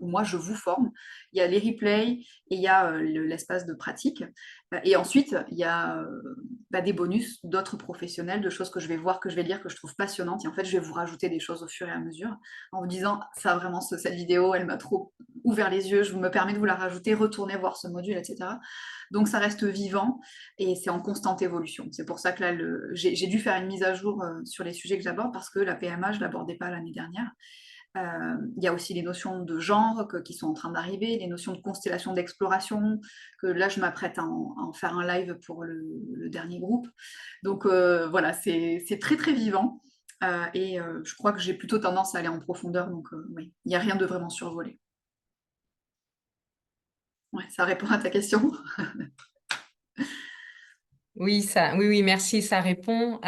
où moi je vous forme, il y a les replays et il y a l'espace de pratique. Et ensuite, il y a des bonus d'autres professionnels, de choses que je vais voir, que je vais lire, que je trouve passionnantes. Et en fait, je vais vous rajouter des choses au fur et à mesure en vous disant, ça vraiment, cette vidéo, elle m'a trop ouvert les yeux, je me permets de vous la rajouter, retournez voir ce module, etc. Donc ça reste vivant et c'est en constante évolution. C'est pour ça que là, j'ai dû faire une mise à jour sur les sujets que j'aborde parce que la PMA, je ne l'abordais pas l'année dernière. Il y a aussi les notions de genre qui sont en train d'arriver, les notions de constellation d'exploration, que là, je m'apprête à en faire un live pour le dernier groupe. Donc voilà, c'est très, très vivant. Et je crois que j'ai plutôt tendance à aller en profondeur. Donc oui, il n'y a rien de vraiment survolé. Ouais, ça répond à ta question. Oui, oui, merci, ça répond.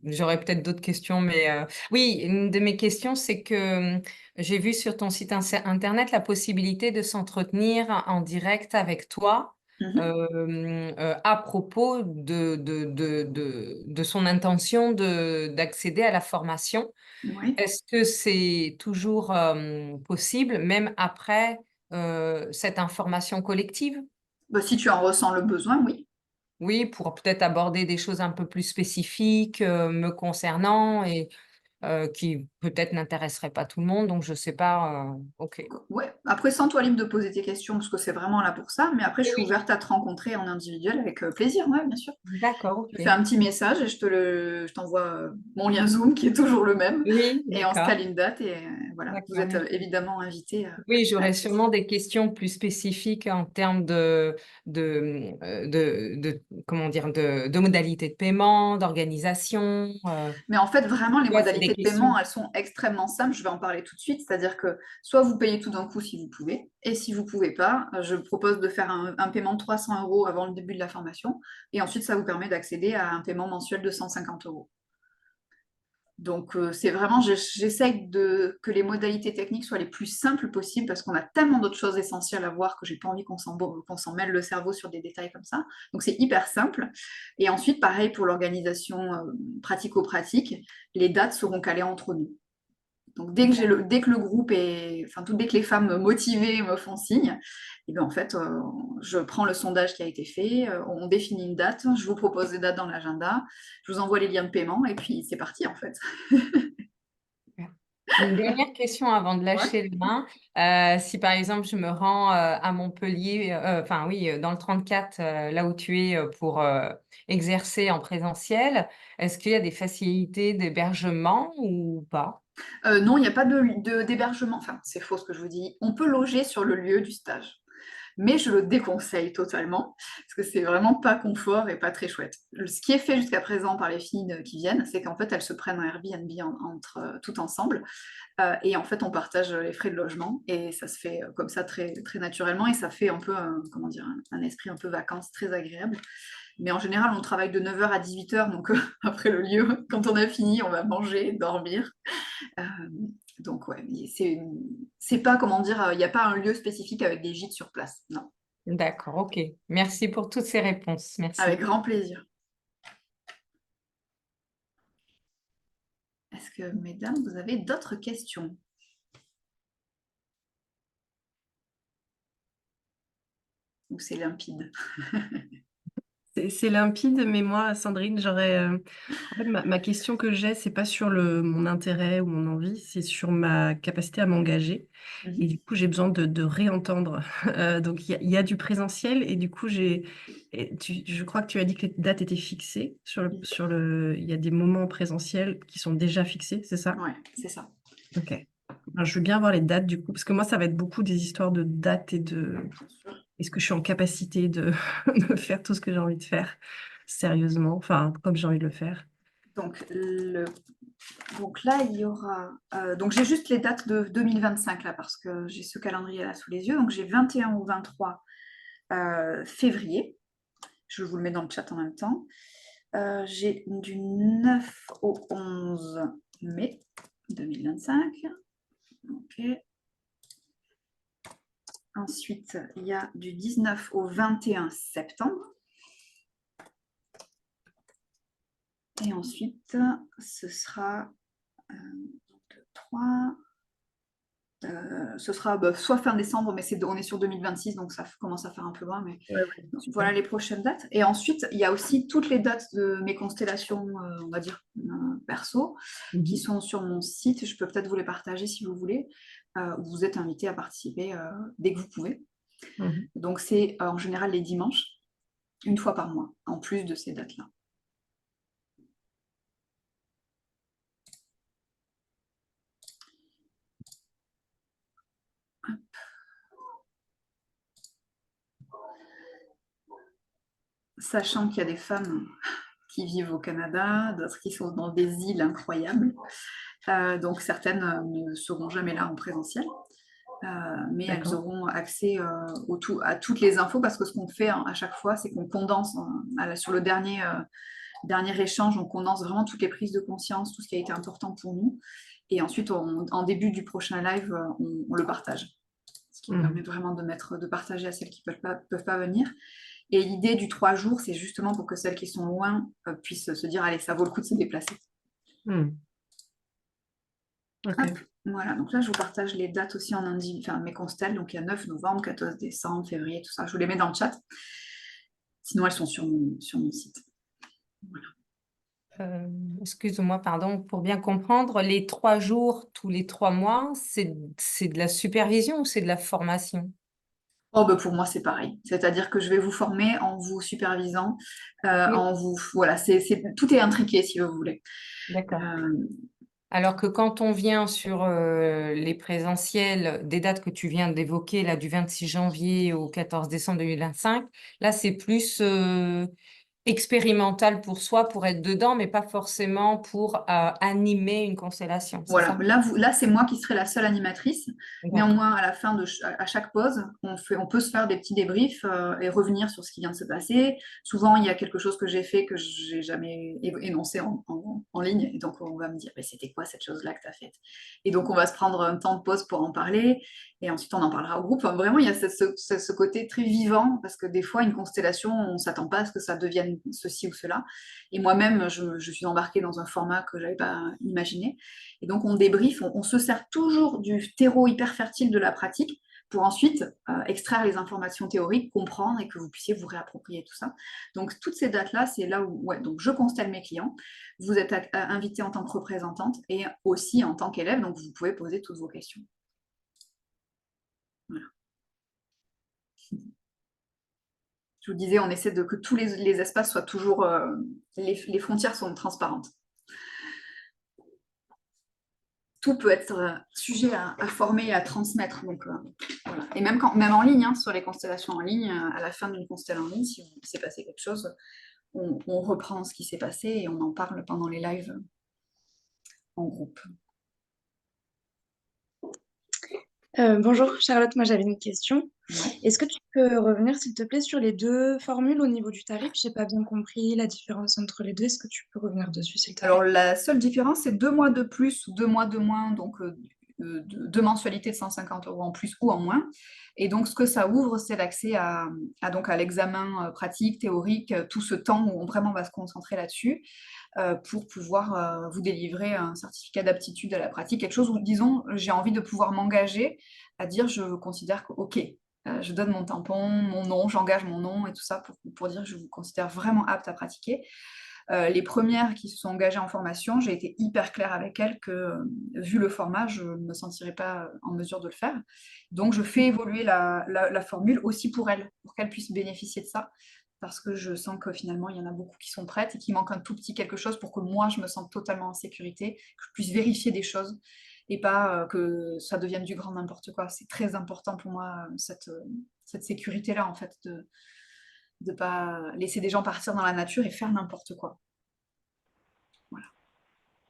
J'aurais peut-être d'autres questions, mais oui, une de mes questions, c'est que j'ai vu sur ton site internet la possibilité de s'entretenir en direct avec toi à propos de son intention d'accéder à la formation. Ouais. Est-ce que c'est toujours possible, même après cette information collective? Bah, si tu en ressens le besoin, oui. Oui, pour peut-être aborder des choses un peu plus spécifiques me concernant et qui peut-être n'intéresseraient pas tout le monde. Donc, je sais pas. OK. Ouais. Après, sens-toi libre de poser tes questions parce que c'est vraiment là pour ça. Mais après, je Oui, suis oui. ouverte à te rencontrer en individuel avec plaisir, ouais, bien sûr. D'accord, Je OK. te fais un petit message et je t'envoie mon lien Zoom qui est toujours le même. Oui, Et on se d'accord. cale une date et voilà. Vous D'accord, êtes merci. évidemment invités Oui, à j'aurais accéder. sûrement des questions plus spécifiques en termes comment dire, de modalités de paiement, d'organisation. Mais en fait, vraiment, les Ouais, c'est des modalités de paiement, questions. elles sont extrêmement simples. Je vais en parler tout de suite. C'est-à-dire que soit vous payez tout d'un coup si vous pouvez, et si vous ne pouvez pas, je propose de faire un paiement de 300 euros avant le début de la formation, et ensuite ça vous permet d'accéder à un paiement mensuel de 150 euros. Donc, c'est vraiment, j'essaye que les modalités techniques soient les plus simples possibles parce qu'on a tellement d'autres choses essentielles à voir que j'ai pas envie qu'on s'en mêle le cerveau sur des détails comme ça. Donc, c'est hyper simple. Et ensuite, pareil pour l'organisation pratico-pratique, les dates seront calées entre nous. Donc, dès que le groupe dès que les femmes motivées me font signe, et bien en fait, je prends le sondage qui a été fait, on définit une date, je vous propose des dates dans l'agenda, je vous envoie les liens de paiement, et puis c'est parti en fait. Une dernière question avant de Ouais. lâcher le main. Si par exemple je me rends à Montpellier, enfin oui, dans le 34, là où tu es pour exercer en présentiel, est-ce qu'il y a des facilités d'hébergement ou pas? Non, il n'y a pas d'hébergement, enfin c'est faux ce que je vous dis, on peut loger sur le lieu du stage. Mais je le déconseille totalement, parce que c'est vraiment pas confort et pas très chouette. Ce qui est fait jusqu'à présent par les filles qui viennent, c'est qu'en fait, elles se prennent un Airbnb tout ensemble, et en fait, on partage les frais de logement, et ça se fait comme ça très, très naturellement, et ça fait un peu, comment dire, un esprit un peu vacances très agréable. Mais en général, on travaille de 9h à 18h, donc après le lieu, quand on a fini, on va manger, dormir. Euh, donc, ouais, c'est pas, comment dire, il n'y a pas un lieu spécifique avec des gîtes sur place. Non, D'accord, ok. Merci pour toutes ces réponses. Merci. avec grand plaisir. Est-ce que, mesdames, vous avez d'autres questions? Ou c'est limpide? C'est limpide, mais moi, Sandrine, en fait, ma question que j'ai, c'est pas sur mon intérêt ou mon envie, c'est sur ma capacité à m'engager. Et du coup, j'ai besoin de réentendre. Donc, il y a du présentiel et du coup, je crois que tu as dit que les dates étaient fixées il y a des moments présentiels qui sont déjà fixés, c'est ça? Ouais, c'est ça. Ok. Alors, je veux bien voir les dates du coup, parce que moi, ça va être beaucoup des histoires de dates est-ce que je suis en capacité de, de faire tout ce que j'ai envie de faire sérieusement, enfin, comme j'ai envie de le faire. Donc, donc là, il y aura... donc j'ai juste les dates de 2025 là, parce que j'ai ce calendrier là sous les yeux. Donc j'ai 21 au 23 février. Je vous le mets dans le chat en même temps. J'ai du 9 au 11 mai 2025. Ok. Ensuite, il y a du 19 au 21 septembre. Et ensuite, ce sera 3. Ce sera soit fin décembre, mais on est sur 2026, donc ça commence à faire un peu loin. Mais Ouais, ouais, super. voilà les prochaines dates. Et ensuite, il y a aussi toutes les dates de mes constellations, on va dire, perso, qui Mhm. sont sur mon site. Je peux peut-être vous les partager si vous voulez. Vous êtes invité à participer dès que vous pouvez. Mhm. Donc c'est en général les dimanches, une fois par mois, en plus de ces dates-là. Sachant qu'il y a des femmes qui vivent au Canada, d'autres qui sont dans des îles incroyables. Donc certaines ne seront jamais là en présentiel, mais elles D'accord. auront accès à toutes les infos parce que ce qu'on fait à chaque fois, c'est qu'on condense sur le dernier échange, on condense vraiment toutes les prises de conscience, tout ce qui a été important pour nous. Et ensuite, en début du prochain live, on le partage. Ce qui permet Mhm. vraiment de partager à celles qui ne peuvent pas venir. Et l'idée du 3 jours, c'est justement pour que celles qui sont loin puissent se dire, allez, ça vaut le coup de se déplacer. Mhm. Ok. Hop, voilà, donc là, je vous partage les dates aussi en enfin mes constelles. Donc, il y a 9 novembre, 14 décembre, février, tout ça. Je vous les mets dans le chat. Sinon, elles sont sur mon site. Voilà. Excuse-moi, pardon, pour bien comprendre, les 3 jours tous les 3 mois, c'est de la supervision ou c'est de la formation? Oh, bah, pour moi, c'est pareil. C'est-à-dire que je vais vous former en vous supervisant, Oui, voilà, tout est intriqué, si vous voulez. d'accord. Euh, Alors que quand on vient sur les présentiels des dates que tu viens d'évoquer, là, du 26 janvier au 14 décembre 2025, là, c'est plus expérimental pour soi, pour être dedans, mais pas forcément pour animer une constellation, c'est Voilà, ça? là c'est moi qui serai la seule animatrice. D'accord. Néanmoins, à la fin à chaque pause, on peut se faire des petits débriefs et revenir sur ce qui vient de se passer. Souvent, il y a quelque chose que j'ai fait que j'ai jamais énoncé en ligne, et donc on va me dire, mais c'était quoi cette chose-là que tu as faite? Et donc on va se prendre un temps de pause pour en parler, et ensuite on en parlera au groupe. Enfin, vraiment, il y a ce côté très vivant, parce que des fois, une constellation, on ne s'attend pas à ce que ça devienne ceci ou cela. Et moi-même, je suis embarquée dans un format que je n'avais pas imaginé. Et donc, on débriefe, on se sert toujours du terreau hyper fertile de la pratique pour ensuite extraire les informations théoriques, comprendre et que vous puissiez vous réapproprier tout ça. Donc, toutes ces dates-là, c'est là où donc je constelle mes clients. Vous êtes invité en tant que représentante et aussi en tant qu'élève, donc vous pouvez poser toutes vos questions. Voilà. Je vous disais, on essaie que tous les espaces soient toujours... les frontières sont transparentes. Tout peut être sujet à former et à transmettre. Donc, voilà. Et même en ligne, hein, sur les constellations en ligne, à la fin d'une constellation en ligne, si il s'est passé quelque chose, on reprend ce qui s'est passé et on en parle pendant les lives en groupe. Bonjour Charlotte, moi j'avais une question. Ouais. Est-ce que tu peux revenir s'il te plaît sur les deux formules au niveau du tarif? J'ai pas bien compris la différence entre les deux. Est-ce que tu peux revenir dessus s'il te Alors, plaît? la seule différence, c'est 2 mois de plus ou 2 mois de moins, donc 2 mensualités de 150 € en plus ou en moins. Et donc, ce que ça ouvre, c'est l'accès à l'examen pratique, théorique, tout ce temps où on vraiment va se concentrer là-dessus pour pouvoir vous délivrer un certificat d'aptitude à la pratique, quelque chose où, disons, j'ai envie de pouvoir m'engager à dire, je considère que, OK, je donne mon tampon, mon nom, j'engage mon nom et tout ça pour dire que je vous considère vraiment apte à pratiquer. Les premières qui se sont engagées en formation, j'ai été hyper claire avec elles que, vu le format, je ne me sentirais pas en mesure de le faire. Donc, je fais évoluer la formule aussi pour elles, pour qu'elles puissent bénéficier de ça, parce que je sens que finalement, il y en a beaucoup qui sont prêtes et qui manquent un tout petit quelque chose pour que moi, je me sente totalement en sécurité, que je puisse vérifier des choses et pas que ça devienne du grand n'importe quoi. C'est très important pour moi, cette sécurité-là, en fait, de ne pas laisser des gens partir dans la nature et faire n'importe quoi.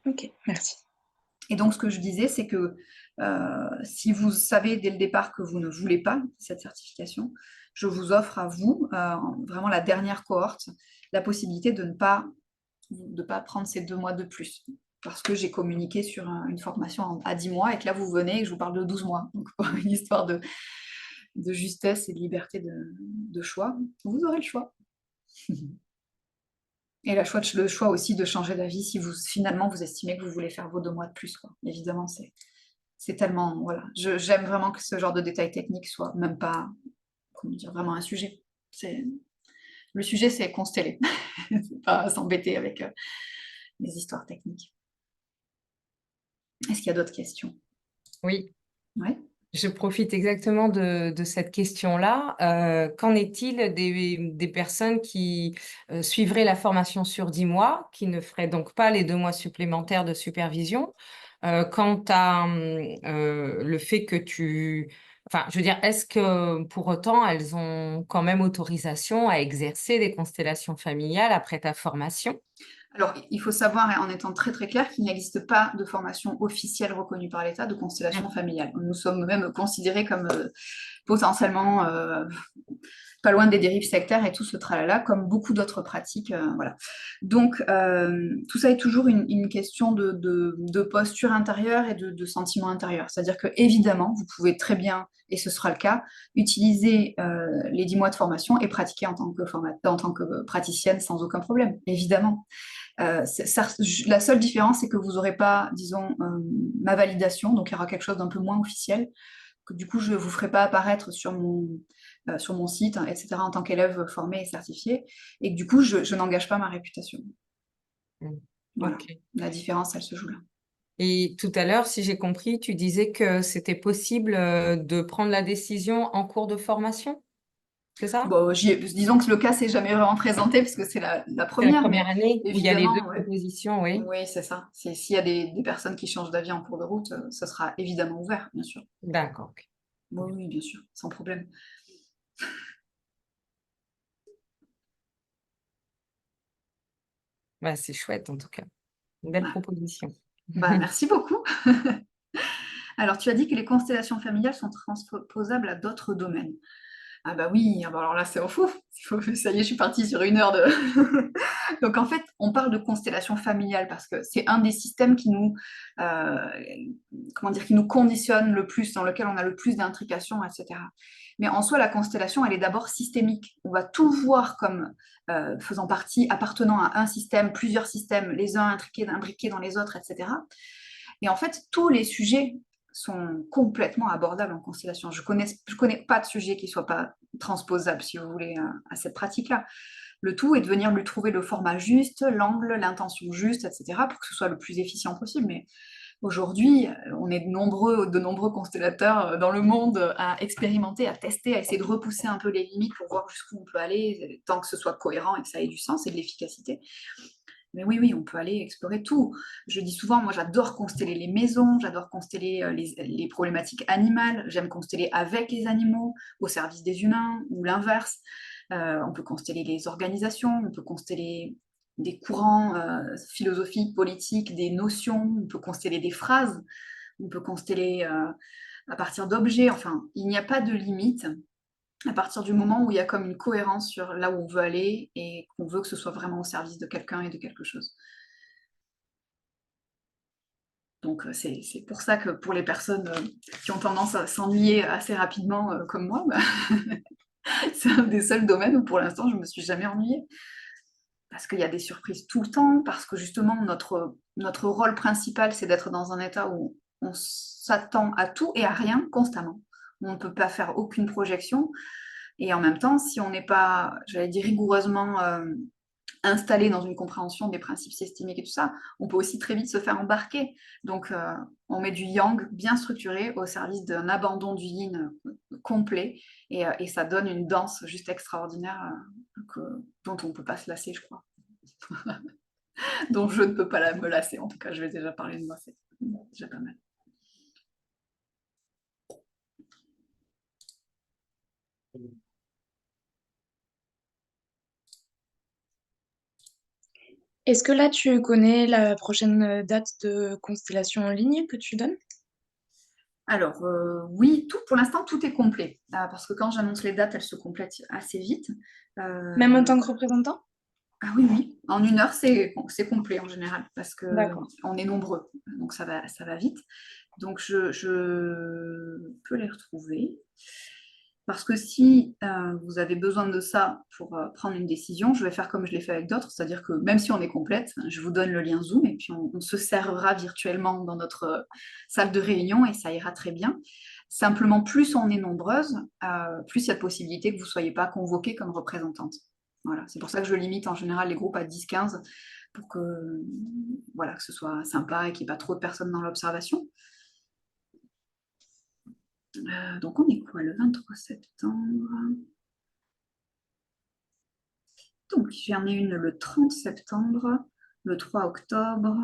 Ok, merci. Et donc, ce que je disais, c'est que si vous savez dès le départ que vous ne voulez pas cette certification, je vous offre à vous, vraiment la dernière cohorte, la possibilité de ne pas prendre ces 2 mois de plus. Parce que j'ai communiqué sur une formation à 10 mois et que là, vous venez et que je vous parle de 12 mois. Donc, pour une histoire de justesse et de liberté de choix, vous aurez le choix. Et le choix aussi de changer d'avis si finalement vous estimez que vous voulez faire vos 2 mois de plus, quoi. Évidemment, c'est tellement, voilà. J'aime vraiment que ce genre de détails techniques soit même pas, comment dire, vraiment un sujet. Le sujet, c'est consteller. C'est pas s'embêter avec les histoires techniques. Est-ce qu'il y a d'autres questions? Oui. Ouais. Je profite exactement de cette question-là. Qu'en est-il des personnes qui suivraient la formation sur 10 mois, qui ne feraient donc pas les 2 mois supplémentaires de supervision? Quant à le fait que Enfin, je veux dire, est-ce que pour autant, elles ont quand même autorisation à exercer des constellations familiales après ta formation? Alors, il faut savoir, en étant très très clair, qu'il n'existe pas de formation officielle reconnue par l'État de constellation familiale. Nous sommes même considérés comme potentiellement pas loin des dérives sectaires et tout ce tralala, comme beaucoup d'autres pratiques. Voilà. Donc, tout ça est toujours une question de posture intérieure et de sentiment intérieur. C'est-à-dire que, évidemment, vous pouvez très bien, et ce sera le cas, utiliser les 10 mois de formation et pratiquer en tant que praticienne sans aucun problème, évidemment. La seule différence, c'est que vous n'aurez pas, disons, ma validation, donc il y aura quelque chose d'un peu moins officiel, que du coup, je ne vous ferai pas apparaître sur mon site, hein, etc., en tant qu'élève formé et certifié, et que du coup, je n'engage pas ma réputation. Voilà, Ok. la différence, elle se joue là. Et tout à l'heure, si j'ai compris, tu disais que c'était possible de prendre la décision en cours de formation, c'est ça? Bon, disons que le cas s'est jamais vraiment présenté, parce que c'est la C'est la première, mais première année où il y a les 2 évidemment, ouais. propositions, oui. Oui, c'est ça. S'il y a des personnes qui changent d'avis en cours de route, ce sera évidemment ouvert, bien sûr. D'accord. Ok. Oui, oui, bien sûr, sans problème. Bah, c'est chouette en tout cas. Une belle Voilà. proposition. Bah, merci beaucoup. Alors, tu as dit que les constellations familiales sont transposables à d'autres domaines. Ah bah oui, ah bah alors là, c'est au fou. Ça y est, je suis partie sur 1 heure de... Donc, en fait, on parle de constellation familiale parce que c'est un des systèmes qui nous, comment dire, qui nous conditionne le plus, dans lequel on a le plus d'intrications, etc. Mais en soi, la constellation, elle est d'abord systémique. On va tout voir comme faisant partie, appartenant à un système, plusieurs systèmes, les uns imbriqués dans les autres, etc. Et en fait, tous les sujets sont complètement abordables en constellation. Je connais pas de sujet qui soit pas transposable, si vous voulez, à cette pratique-là. Le tout est de venir lui trouver le format juste, l'angle, l'intention juste, etc., pour que ce soit le plus efficient possible. Mais aujourd'hui, on est de nombreux constellateurs dans le monde à expérimenter, à tester, à essayer de repousser un peu les limites pour voir jusqu'où on peut aller, tant que ce soit cohérent et que ça ait du sens et de l'efficacité. Mais oui, oui, on peut aller explorer tout. Je dis souvent, moi j'adore consteller les maisons, j'adore consteller les problématiques animales, j'aime consteller avec les animaux, au service des humains, ou l'inverse. On peut consteller les organisations, on peut consteller des courants philosophiques, politiques, des notions, on peut consteller des phrases, on peut consteller à partir d'objets, enfin, il n'y a pas de limite à partir du moment où il y a comme une cohérence sur là où on veut aller et qu'on veut que ce soit vraiment au service de quelqu'un et de quelque chose. Donc c'est pour ça que pour les personnes qui ont tendance à s'ennuyer assez rapidement comme moi, bah, c'est un des seuls domaines où pour l'instant je ne me suis jamais ennuyée. Parce qu'il y a des surprises tout le temps, parce que justement notre rôle principal c'est d'être dans un état où on s'attend à tout et à rien constamment. On ne peut pas faire aucune projection. Et en même temps, si on n'est pas, j'allais dire, rigoureusement installé dans une compréhension des principes systémiques et tout ça, on peut aussi très vite se faire embarquer. Donc, on met du yang bien structuré au service d'un abandon du yin complet, et ça donne une danse juste extraordinaire dont on ne peut pas se lasser, je crois. Dont je ne peux pas me lasser, en tout cas, je vais déjà parler de moi, c'est déjà pas mal. Est-ce que là, tu connais la prochaine date de constellation en ligne que tu donnes? Alors, oui, pour l'instant, tout est complet. Parce que quand j'annonce les dates, elles se complètent assez vite. Même en tant que représentant? Ah oui, oui. En 1 heure, c'est complet en général, parce D'accord. qu'on est nombreux. Donc, ça va vite. Donc, je peux les retrouver. Parce que si vous avez besoin de ça pour prendre une décision, je vais faire comme je l'ai fait avec d'autres, c'est-à-dire que même si on est complète, je vous donne le lien Zoom et puis on se servera virtuellement dans notre salle de réunion et ça ira très bien. Simplement, plus on est nombreuses, plus il y a de possibilités que vous ne soyez pas convoquée comme représentante. Voilà, c'est pour ça que je limite en général les groupes à 10-15 pour que, voilà, que ce soit sympa et qu'il n'y ait pas trop de personnes dans l'observation. Donc on est quoi, le 23 septembre? Donc j'en ai une le 30 septembre, le 3 octobre,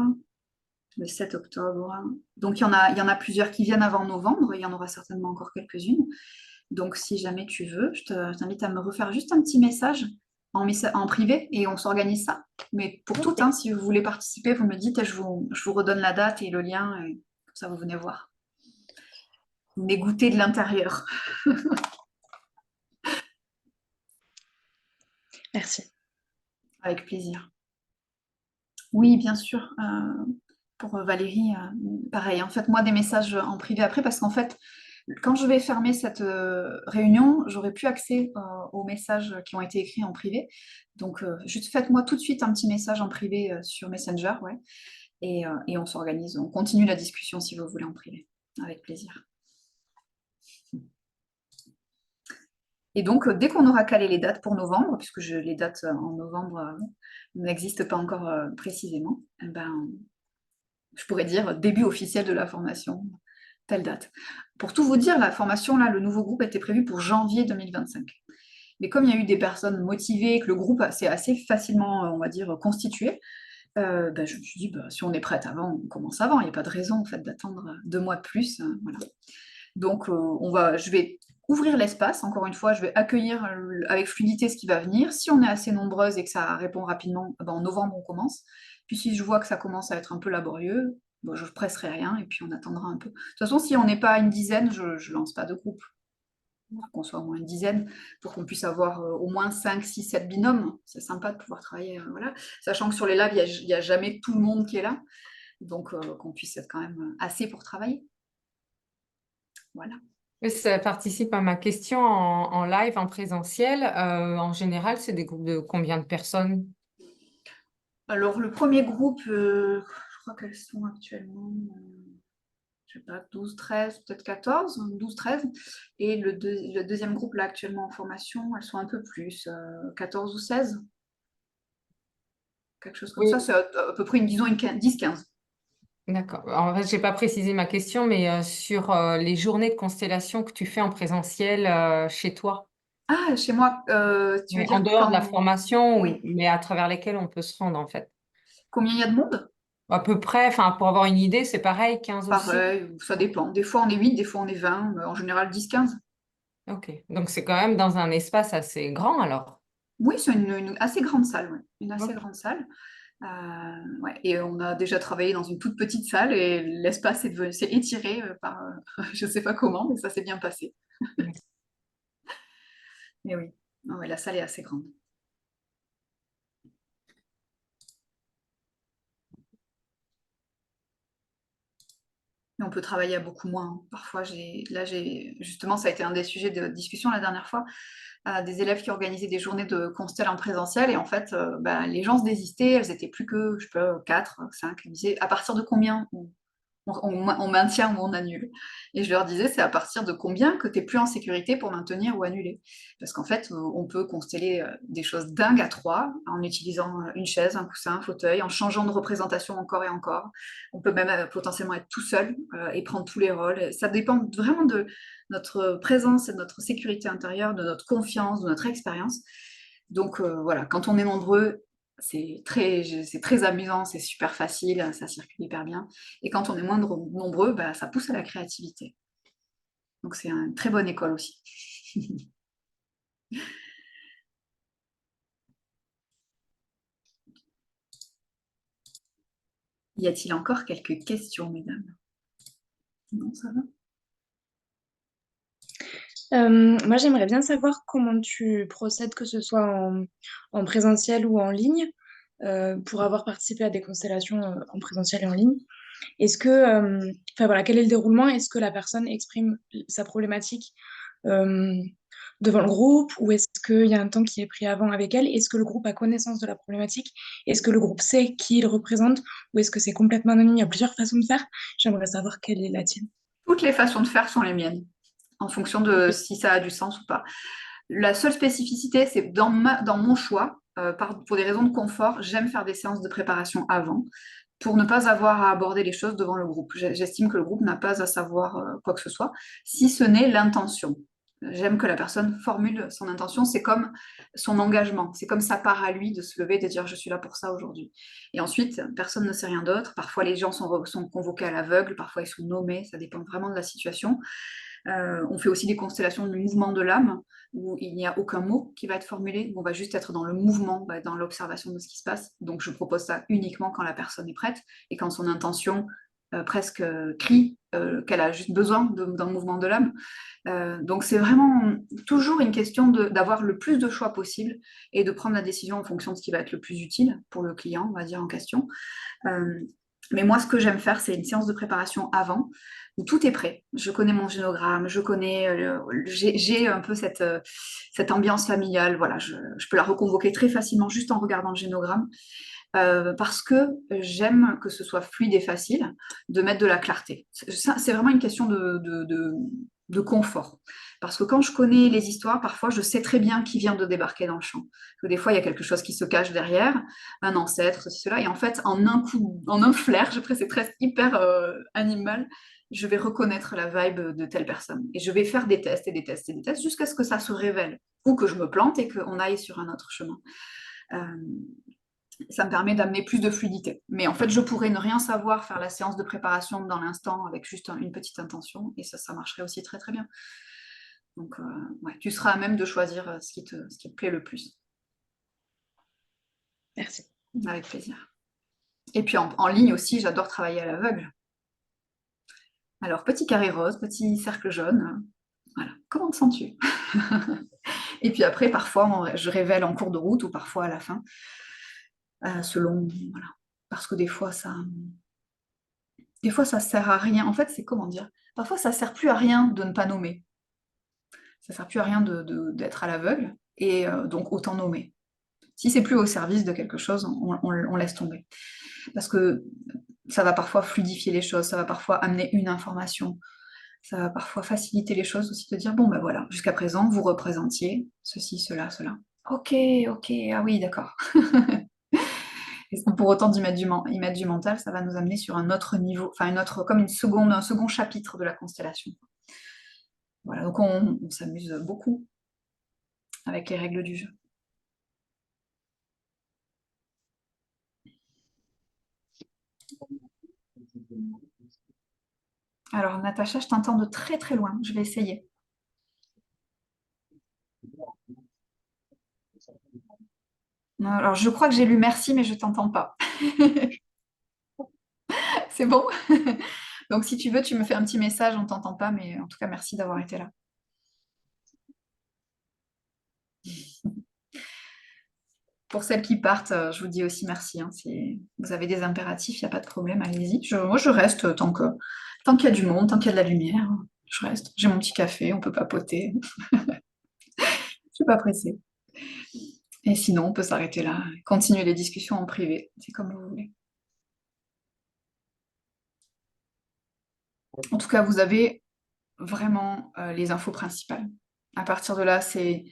le 7 octobre. Donc il y en a plusieurs qui viennent avant novembre, il y en aura certainement encore quelques-unes. Donc si jamais tu veux, je t'invite à me refaire juste un petit message en privé et on s'organise ça. Mais pour toutes, hein, si vous voulez participer, vous me dites et je vous redonne la date et le lien, et comme ça vous venez voir. Vous venez goûter de l'intérieur. Merci. Avec plaisir. Oui, bien sûr. Pour Valérie, pareil. En fait, moi, des messages en privé après, parce qu'en fait, quand je vais fermer cette réunion, j'aurai plus accès aux messages qui ont été écrits en privé. Donc, juste faites-moi tout de suite un petit message en privé sur Messenger, ouais, et on s'organise. On continue la discussion si vous voulez en privé. Avec plaisir. Et donc, dès qu'on aura calé les dates pour novembre, puisque les dates en novembre n'existent pas encore précisément, eh ben, je pourrais dire début officiel de la formation, telle date. Pour tout vous dire, la formation, là, le nouveau groupe était prévu pour janvier 2025. Mais comme il y a eu des personnes motivées, que le groupe s'est assez facilement, on va dire, constitué, ben, je me suis dit, bah, si on est prête avant, on commence avant. Il n'y a pas de raison en fait, d'attendre 2 mois de plus. Voilà. Donc, je vais ouvrir l'espace. Encore une fois, je vais accueillir avec fluidité ce qui va venir. Si on est assez nombreuses et que ça répond rapidement, ben, en novembre, on commence. Puis si je vois que ça commence à être un peu laborieux, ben, je ne presserai rien et puis on attendra un peu. De toute façon, si on n'est pas une dizaine, je ne lance pas de groupe. Il faut qu'on soit au moins une dizaine pour qu'on puisse avoir au moins 5, 6, 7 binômes. C'est sympa de pouvoir travailler, voilà. Sachant que sur les labs, il n'y a jamais tout le monde qui est là. Donc, qu'on puisse être quand même assez pour travailler. Voilà. Oui, ça participe à ma question en live, en présentiel. En général, c'est des groupes de combien de personnes? Alors, le premier groupe, je crois qu'elles sont actuellement, je sais pas, 12, 13, peut-être 14, 12, 13. Et le deuxième groupe, là, actuellement en formation, elles sont un peu plus, 14 ou 16. Quelque chose comme ça. Oui. C'est à peu près, disons, 10-15. D'accord. En fait, j'ai pas précisé ma question, mais sur les journées de constellation que tu fais en présentiel chez toi, Ah, chez moi, tu veux mais en dire dehors de la formation, Oui. mais à travers lesquelles on peut se rendre en fait. Combien il y a de monde? À peu près, enfin, pour avoir une idée, c'est pareil, 15 aussi. Pareil, ça dépend. Des fois, on est 8, des fois, on est 20, mais en général 10-15. Ok. Donc, c'est quand même dans un espace assez grand alors. Oui, c'est une assez grande salle, ouais. Une assez Ok. grande salle. Ouais. Et on a déjà travaillé dans une toute petite salle et l'espace s'est étiré par, je ne sais pas comment, mais ça s'est bien passé. Mais oui, non, ouais, la salle est assez grande. Mais on peut travailler à beaucoup moins, hein. Parfois, justement, ça a été un des sujets de discussion la dernière fois, des élèves qui organisaient des journées de constel en présentiel et en fait, les gens se désistaient, elles étaient plus que, je sais pas, 4, 5. Ils me disaient, à partir de combien on maintient ou on annule. Et je leur disais, c'est à partir de combien que tu n'es plus en sécurité pour maintenir ou annuler. Parce qu'en fait, on peut consteller des choses dingues à 3 en utilisant une chaise, un coussin, un fauteuil, en changeant de représentation encore et encore. On peut même potentiellement être tout seul et prendre tous les rôles. Ça dépend vraiment de notre présence et de notre sécurité intérieure, de notre confiance, de notre expérience. Donc voilà, quand on est nombreux, c'est très amusant, c'est super facile, ça circule hyper bien. Et quand on est moins nombreux, bah, ça pousse à la créativité. Donc c'est une très bonne école aussi. Y a-t-il encore quelques questions, mesdames? Non, ça va? Moi, j'aimerais bien savoir comment tu procèdes, que ce soit en présentiel ou en ligne, pour avoir participé à des constellations en présentiel et en ligne. Est-ce que, enfin voilà, quel est le déroulement? Est-ce que la personne exprime sa problématique euh, devant le groupe ou est-ce qu'il y a un temps qui est pris avant avec elle? Est-ce que le groupe a connaissance de la problématique? Est-ce que le groupe sait qui il représente ou est-ce que c'est complètement anonyme? Il y a plusieurs façons de faire. J'aimerais savoir quelle est la tienne. Toutes les façons de faire sont les miennes, en fonction de si ça a du sens ou pas. La seule spécificité, c'est dans mon choix, pour des raisons de confort, j'aime faire des séances de préparation avant, pour ne pas avoir à aborder les choses devant le groupe. J'estime que le groupe n'a pas à savoir quoi que ce soit, si ce n'est l'intention. J'aime que la personne formule son intention, c'est comme son engagement, c'est comme sa part à lui de se lever et de dire je suis là pour ça aujourd'hui. Et ensuite, personne ne sait rien d'autre. Parfois, les gens sont convoqués à l'aveugle, parfois ils sont nommés, ça dépend vraiment de la situation. On fait aussi des constellations de mouvement de l'âme, où il n'y a aucun mot qui va être formulé, où on va juste être dans le mouvement, dans l'observation de ce qui se passe. Donc je propose ça uniquement quand la personne est prête et quand son intention presque crie qu'elle a juste besoin d'un mouvement de l'âme. Donc c'est vraiment toujours une question d'avoir le plus de choix possible et de prendre la décision en fonction de ce qui va être le plus utile pour le client, on va dire, en question. Mais moi, ce que j'aime faire, c'est une séance de préparation avant, où tout est prêt. Je connais mon génogramme, je connais, j'ai un peu cette ambiance familiale. Voilà, je peux la reconvoquer très facilement juste en regardant le génogramme, parce que j'aime que ce soit fluide et facile, de mettre de la clarté. C'est vraiment une question de confort. Parce que quand je connais les histoires, parfois, je sais très bien qui vient de débarquer dans le champ. Parce que des fois, il y a quelque chose qui se cache derrière, un ancêtre, ceci, cela. Et en fait, en un coup, en un flair, c'est presque hyper animal, je vais reconnaître la vibe de telle personne. Et je vais faire des tests et des tests et des tests jusqu'à ce que ça se révèle. Ou que je me plante et qu'on aille sur un autre chemin. Euh, Ça me permet d'amener plus de fluidité. Mais en fait, je pourrais ne rien savoir, faire la séance de préparation dans l'instant avec juste une petite intention, et ça marcherait aussi très très bien. Donc, ouais, tu seras à même de choisir ce qui te plaît le plus. Merci. Avec plaisir. Et puis en ligne aussi, j'adore travailler à l'aveugle. Alors, petit carré rose, petit cercle jaune. Voilà. Comment te sens-tu? Et puis après, parfois, je révèle en cours de route ou parfois à la fin, selon, voilà. Parce que des fois, ça sert à rien. En fait, c'est comment dire? Parfois, ça sert plus à rien de ne pas nommer. Ça sert plus à rien d'être à l'aveugle, et donc autant nommer. Si c'est plus au service de quelque chose, on laisse tomber. Parce que ça va parfois fluidifier les choses, ça va parfois amener une information, ça va parfois faciliter les choses aussi, de dire, bon ben voilà, jusqu'à présent, vous représentiez ceci, cela, cela. Ok, ok, ah oui, d'accord. Et sans pour autant y mettre du mental, ça va nous amener sur un autre niveau, enfin comme un second chapitre de la constellation. Voilà, donc on s'amuse beaucoup avec les règles du jeu. Alors, Natacha, je t'entends de très très loin. Je vais essayer. Alors, je crois que j'ai lu merci, mais je t'entends pas. C'est bon? Donc, si tu veux, tu me fais un petit message, on t'entend pas, mais en tout cas, merci d'avoir été là. Pour celles qui partent, je vous dis aussi merci, hein. Si vous avez des impératifs, il n'y a pas de problème, allez-y. Moi, je reste tant qu'il y a du monde, tant qu'il y a de la lumière, je reste. J'ai mon petit café, on peut papoter. Je suis pas pressée. Et sinon, on peut s'arrêter là, continuer les discussions en privé. C'est comme vous voulez. En tout cas, vous avez vraiment les infos principales. À partir de là, c'est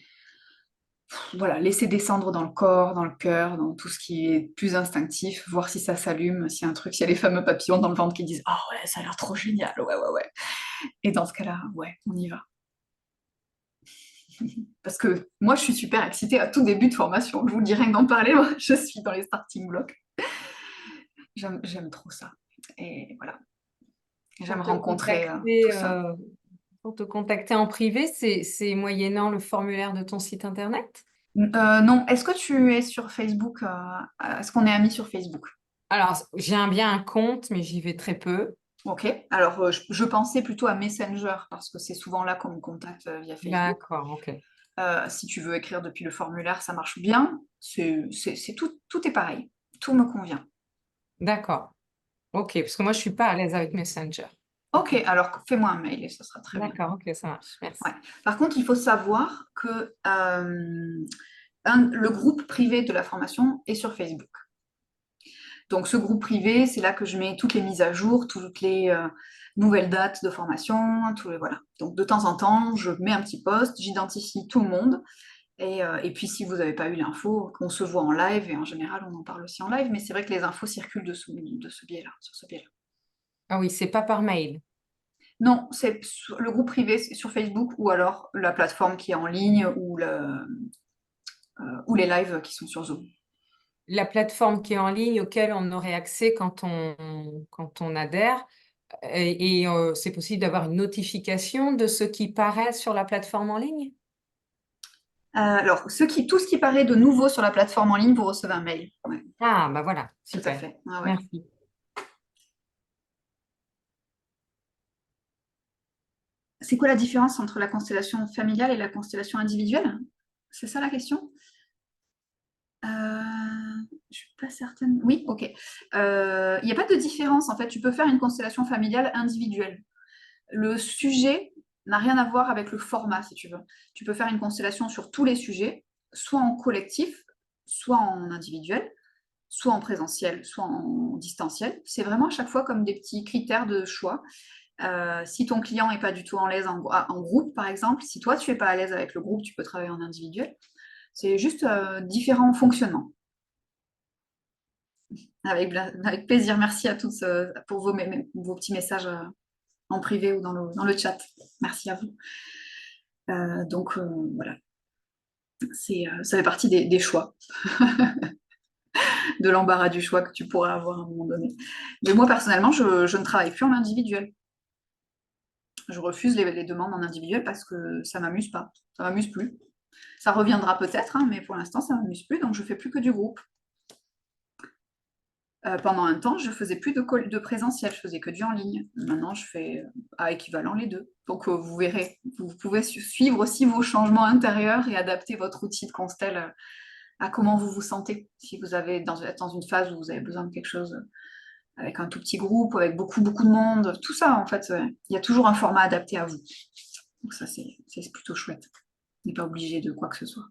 voilà, laisser descendre dans le corps, dans le cœur, dans tout ce qui est plus instinctif, voir si ça s'allume, s'il y a un truc, s'il y a les fameux papillons dans le ventre qui disent « Oh ouais, ça a l'air trop génial, ouais, ouais, ouais ». Et dans ce cas-là, ouais, on y va. Parce que moi, je suis super excitée à tout début de formation. Je vous le dis rien que d'en parler, moi, je suis dans les starting blocks. J'aime trop ça. Et voilà. J'aime rencontrer tout ça. Pour te contacter en privé, c'est moyennant le formulaire de ton site internet? Non, est-ce que tu es sur Facebook? Est-ce qu'on est amis sur Facebook? Alors, bien un compte, mais j'y vais très peu. Ok, alors je pensais plutôt à Messenger parce que c'est souvent là qu'on me contacte via Facebook. D'accord, ok. Si tu veux écrire depuis le formulaire, ça marche bien. C'est tout est pareil. Tout me convient. D'accord. Ok, parce que moi, je suis pas à l'aise avec Messenger. Ok, alors fais-moi un mail et ça sera très bien. D'accord, ok, ça marche. Merci. Ouais. Par contre, il faut savoir que le groupe privé de la formation est sur Facebook. Donc, ce groupe privé, c'est là que je mets toutes les mises à jour, toutes les nouvelles dates de formation, voilà. Donc, de temps en temps, je mets un petit post, j'identifie tout le monde. Et puis, si vous n'avez pas eu l'info, on se voit en live, et en général, on en parle aussi en live, mais c'est vrai que les infos circulent de ce biais-là, sur ce biais-là. Ah oui, c'est pas par mail. Non, c'est le groupe privé c'est sur Facebook ou alors la plateforme qui est en ligne ou les lives qui sont sur Zoom. La plateforme qui est en ligne auquel on aurait accès quand on adhère, c'est possible d'avoir une notification de ce qui paraît sur la plateforme en ligne? Alors, tout ce qui paraît de nouveau sur la plateforme en ligne, vous recevez un mail. Ouais, Ah, bah voilà, tout à super. fait. Ah ouais. Merci. C'est quoi la différence entre la constellation familiale et la constellation individuelle? C'est ça la question? Je suis pas certaine. Oui, ok. Il n'y a pas de différence en fait. Tu peux faire une constellation familiale individuelle. Le sujet n'a rien à voir avec le format, si tu veux. Tu peux faire une constellation sur tous les sujets, soit en collectif, soit en individuel, soit en présentiel, soit en distanciel. C'est vraiment à chaque fois comme des petits critères de choix. Si ton client n'est pas du tout en l'aise en groupe, par exemple, si toi tu n'es pas à l'aise avec le groupe, tu peux travailler en individuel. C'est juste différents fonctionnements. Avec plaisir. Merci à tous pour vos petits messages en privé ou dans le chat. Merci à vous. Donc voilà, ça fait partie des choix, de l'embarras du choix que tu pourras avoir à un moment donné. Mais moi, personnellement, je ne travaille plus en individuel. Je refuse les demandes en individuel parce que ça ne m'amuse pas. Ça ne m'amuse plus. Ça reviendra peut-être, hein, mais pour l'instant, ça ne m'amuse plus, donc je ne fais plus que du groupe. Pendant un temps, je ne faisais plus de présentiel, je faisais que du en ligne. Maintenant, je fais à équivalent les deux. Donc, vous verrez, vous pouvez suivre aussi vos changements intérieurs et adapter votre outil de Constel à comment vous vous sentez. Si vous êtes dans une phase où vous avez besoin de quelque chose avec un tout petit groupe, avec beaucoup, beaucoup de monde, tout ça, en fait, il y a toujours un format adapté à vous. Donc ça, c'est plutôt chouette. On n'est pas obligé de quoi que ce soit.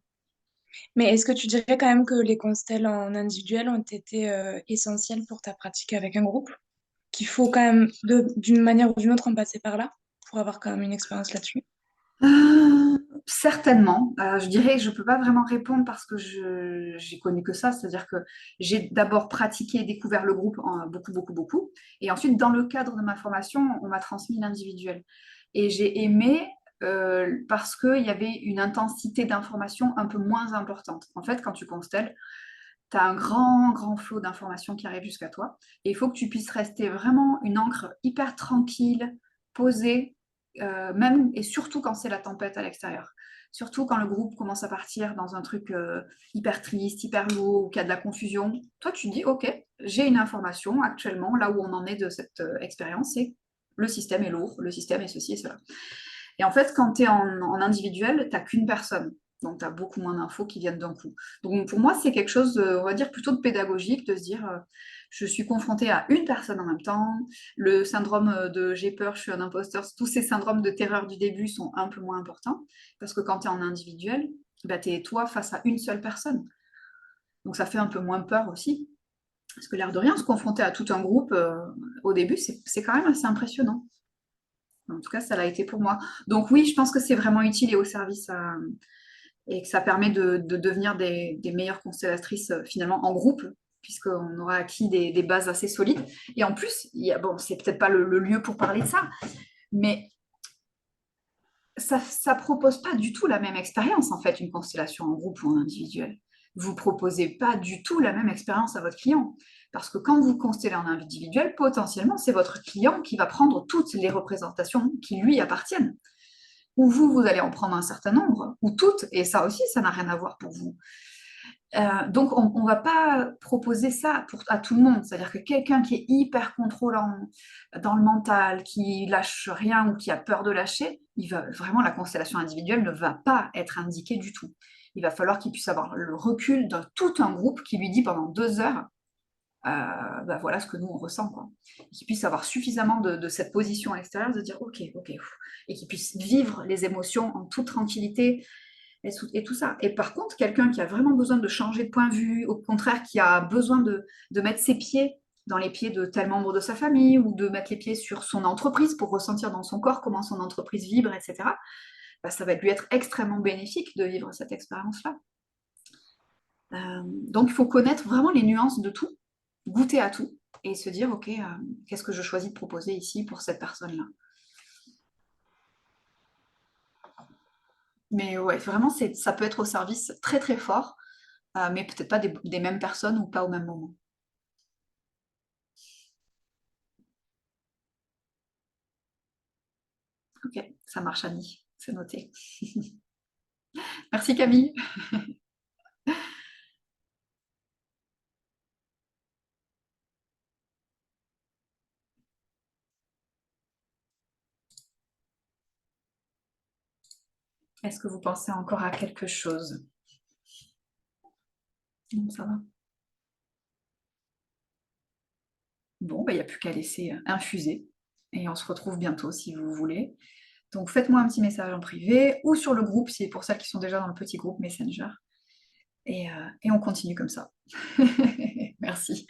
Mais est-ce que tu dirais quand même que les constels en individuel ont été essentiels pour ta pratique avec un groupe? Qu'il faut quand même, d'une manière ou d'une autre, en passer par là pour avoir quand même une expérience là-dessus? Certainement. Je dirais que je ne peux pas vraiment répondre parce que j'ai connu que ça. C'est-à-dire que j'ai d'abord pratiqué et découvert le groupe beaucoup, beaucoup, beaucoup. Et ensuite, dans le cadre de ma formation, on m'a transmis l'individuel. Et j'ai aimé parce qu'il y avait une intensité d'information un peu moins importante. En fait, quand tu constelles, tu as un grand, grand flot d'informations qui arrivent jusqu'à toi. Et il faut que tu puisses rester vraiment une encre hyper tranquille, posée, même et surtout quand c'est la tempête à l'extérieur. Surtout quand le groupe commence à partir dans un truc hyper triste, hyper lourd, ou qu'il y a de la confusion. Toi, tu dis, OK, j'ai une information actuellement, là où on en est de cette expérience, c'est le système est lourd, le système est ceci et cela. Et en fait, quand tu es en individuel, tu n'as qu'une personne. Donc, tu as beaucoup moins d'infos qui viennent d'un coup. Donc, pour moi, c'est quelque chose, on va dire, plutôt de pédagogique, de se dire, je suis confrontée à une personne en même temps. Le syndrome de j'ai peur, je suis un imposteur, tous ces syndromes de terreur du début sont un peu moins importants. Parce que quand tu es en individuel, bah, tu es toi face à une seule personne. Donc, ça fait un peu moins peur aussi. Parce que l'air de rien, se confronter à tout un groupe, au début, c'est quand même assez impressionnant. En tout cas, ça l'a été pour moi. Donc oui, je pense que c'est vraiment utile et au service et que ça permet de devenir des meilleures constellatrices finalement en groupe, puisqu'on aura acquis des bases assez solides. Et en plus, bon, c'est peut-être pas le lieu pour parler de ça, mais ça ne propose pas du tout la même expérience, en fait, une constellation en groupe ou en individuel. Vous ne proposez pas du tout la même expérience à votre client. Parce que quand vous constellez en individuel, potentiellement, c'est votre client qui va prendre toutes les représentations qui lui appartiennent. ou vous allez en prendre un certain nombre, ou toutes, et ça aussi, ça n'a rien à voir pour vous. Donc, on ne va pas proposer ça à tout le monde. C'est-à-dire que quelqu'un qui est hyper contrôlant dans le mental, qui lâche rien ou qui a peur de lâcher, vraiment, la constellation individuelle ne va pas être indiquée du tout. Il va falloir qu'il puisse avoir le recul de tout un groupe qui lui dit pendant 2 heures, voilà ce que nous on ressent, quoi. Et qu'il puisse avoir suffisamment de cette position à l'extérieur de dire ok, et qu'il puisse vivre les émotions en toute tranquillité et tout ça. Et par contre, quelqu'un qui a vraiment besoin de changer de point de vue, au contraire, qui a besoin de mettre ses pieds dans les pieds de tel membre de sa famille ou de mettre les pieds sur son entreprise pour ressentir dans son corps comment son entreprise vibre, etc., ça va lui être extrêmement bénéfique de vivre cette expérience-là. Donc, il faut connaître vraiment les nuances de tout, goûter à tout et se dire, ok, qu'est-ce que je choisis de proposer ici pour cette personne-là. Mais ouais, vraiment, ça peut être au service très très fort, mais peut-être pas des mêmes personnes ou pas au même moment. Ok, ça marche, Annie, c'est noté. Merci Camille. Est-ce que vous pensez encore à quelque chose? Non, ça va. Bon, il n'y a plus qu'à laisser infuser. Et on se retrouve bientôt si vous voulez. Donc faites-moi un petit message en privé ou sur le groupe, si pour celles qui sont déjà dans le petit groupe Messenger. Et on continue comme ça. Merci.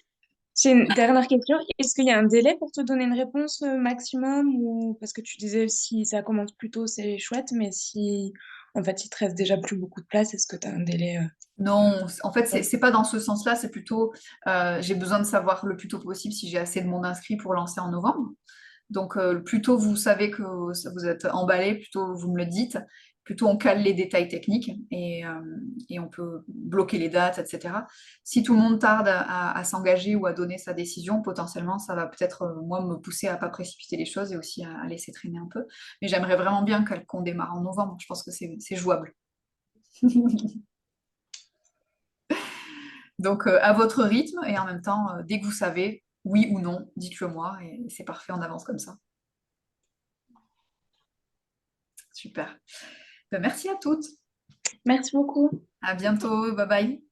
J'ai une dernière question. Est-ce qu'il y a un délai pour te donner une réponse maximum ou parce que tu disais si ça commence plus tôt, c'est chouette, mais si en fait il te reste déjà plus beaucoup de place, est-ce que tu as un délai Non, en fait, c'est pas dans ce sens-là, c'est plutôt j'ai besoin de savoir le plus tôt possible si j'ai assez de monde inscrit pour lancer en novembre. Donc, plus tôt vous savez que vous êtes emballé, plus tôt vous me le dites, plus tôt on cale les détails techniques et on peut bloquer les dates, etc. Si tout le monde tarde à s'engager ou à donner sa décision, potentiellement, ça va peut-être, moi, me pousser à ne pas précipiter les choses et aussi à laisser traîner un peu. Mais j'aimerais vraiment bien qu'on démarre en novembre. Je pense que c'est jouable. Donc, à votre rythme et en même temps, dès que vous savez, oui ou non, dites-le moi et c'est parfait, on avance comme ça. Super. Ben, merci à toutes. Merci beaucoup. À bientôt. Bye bye.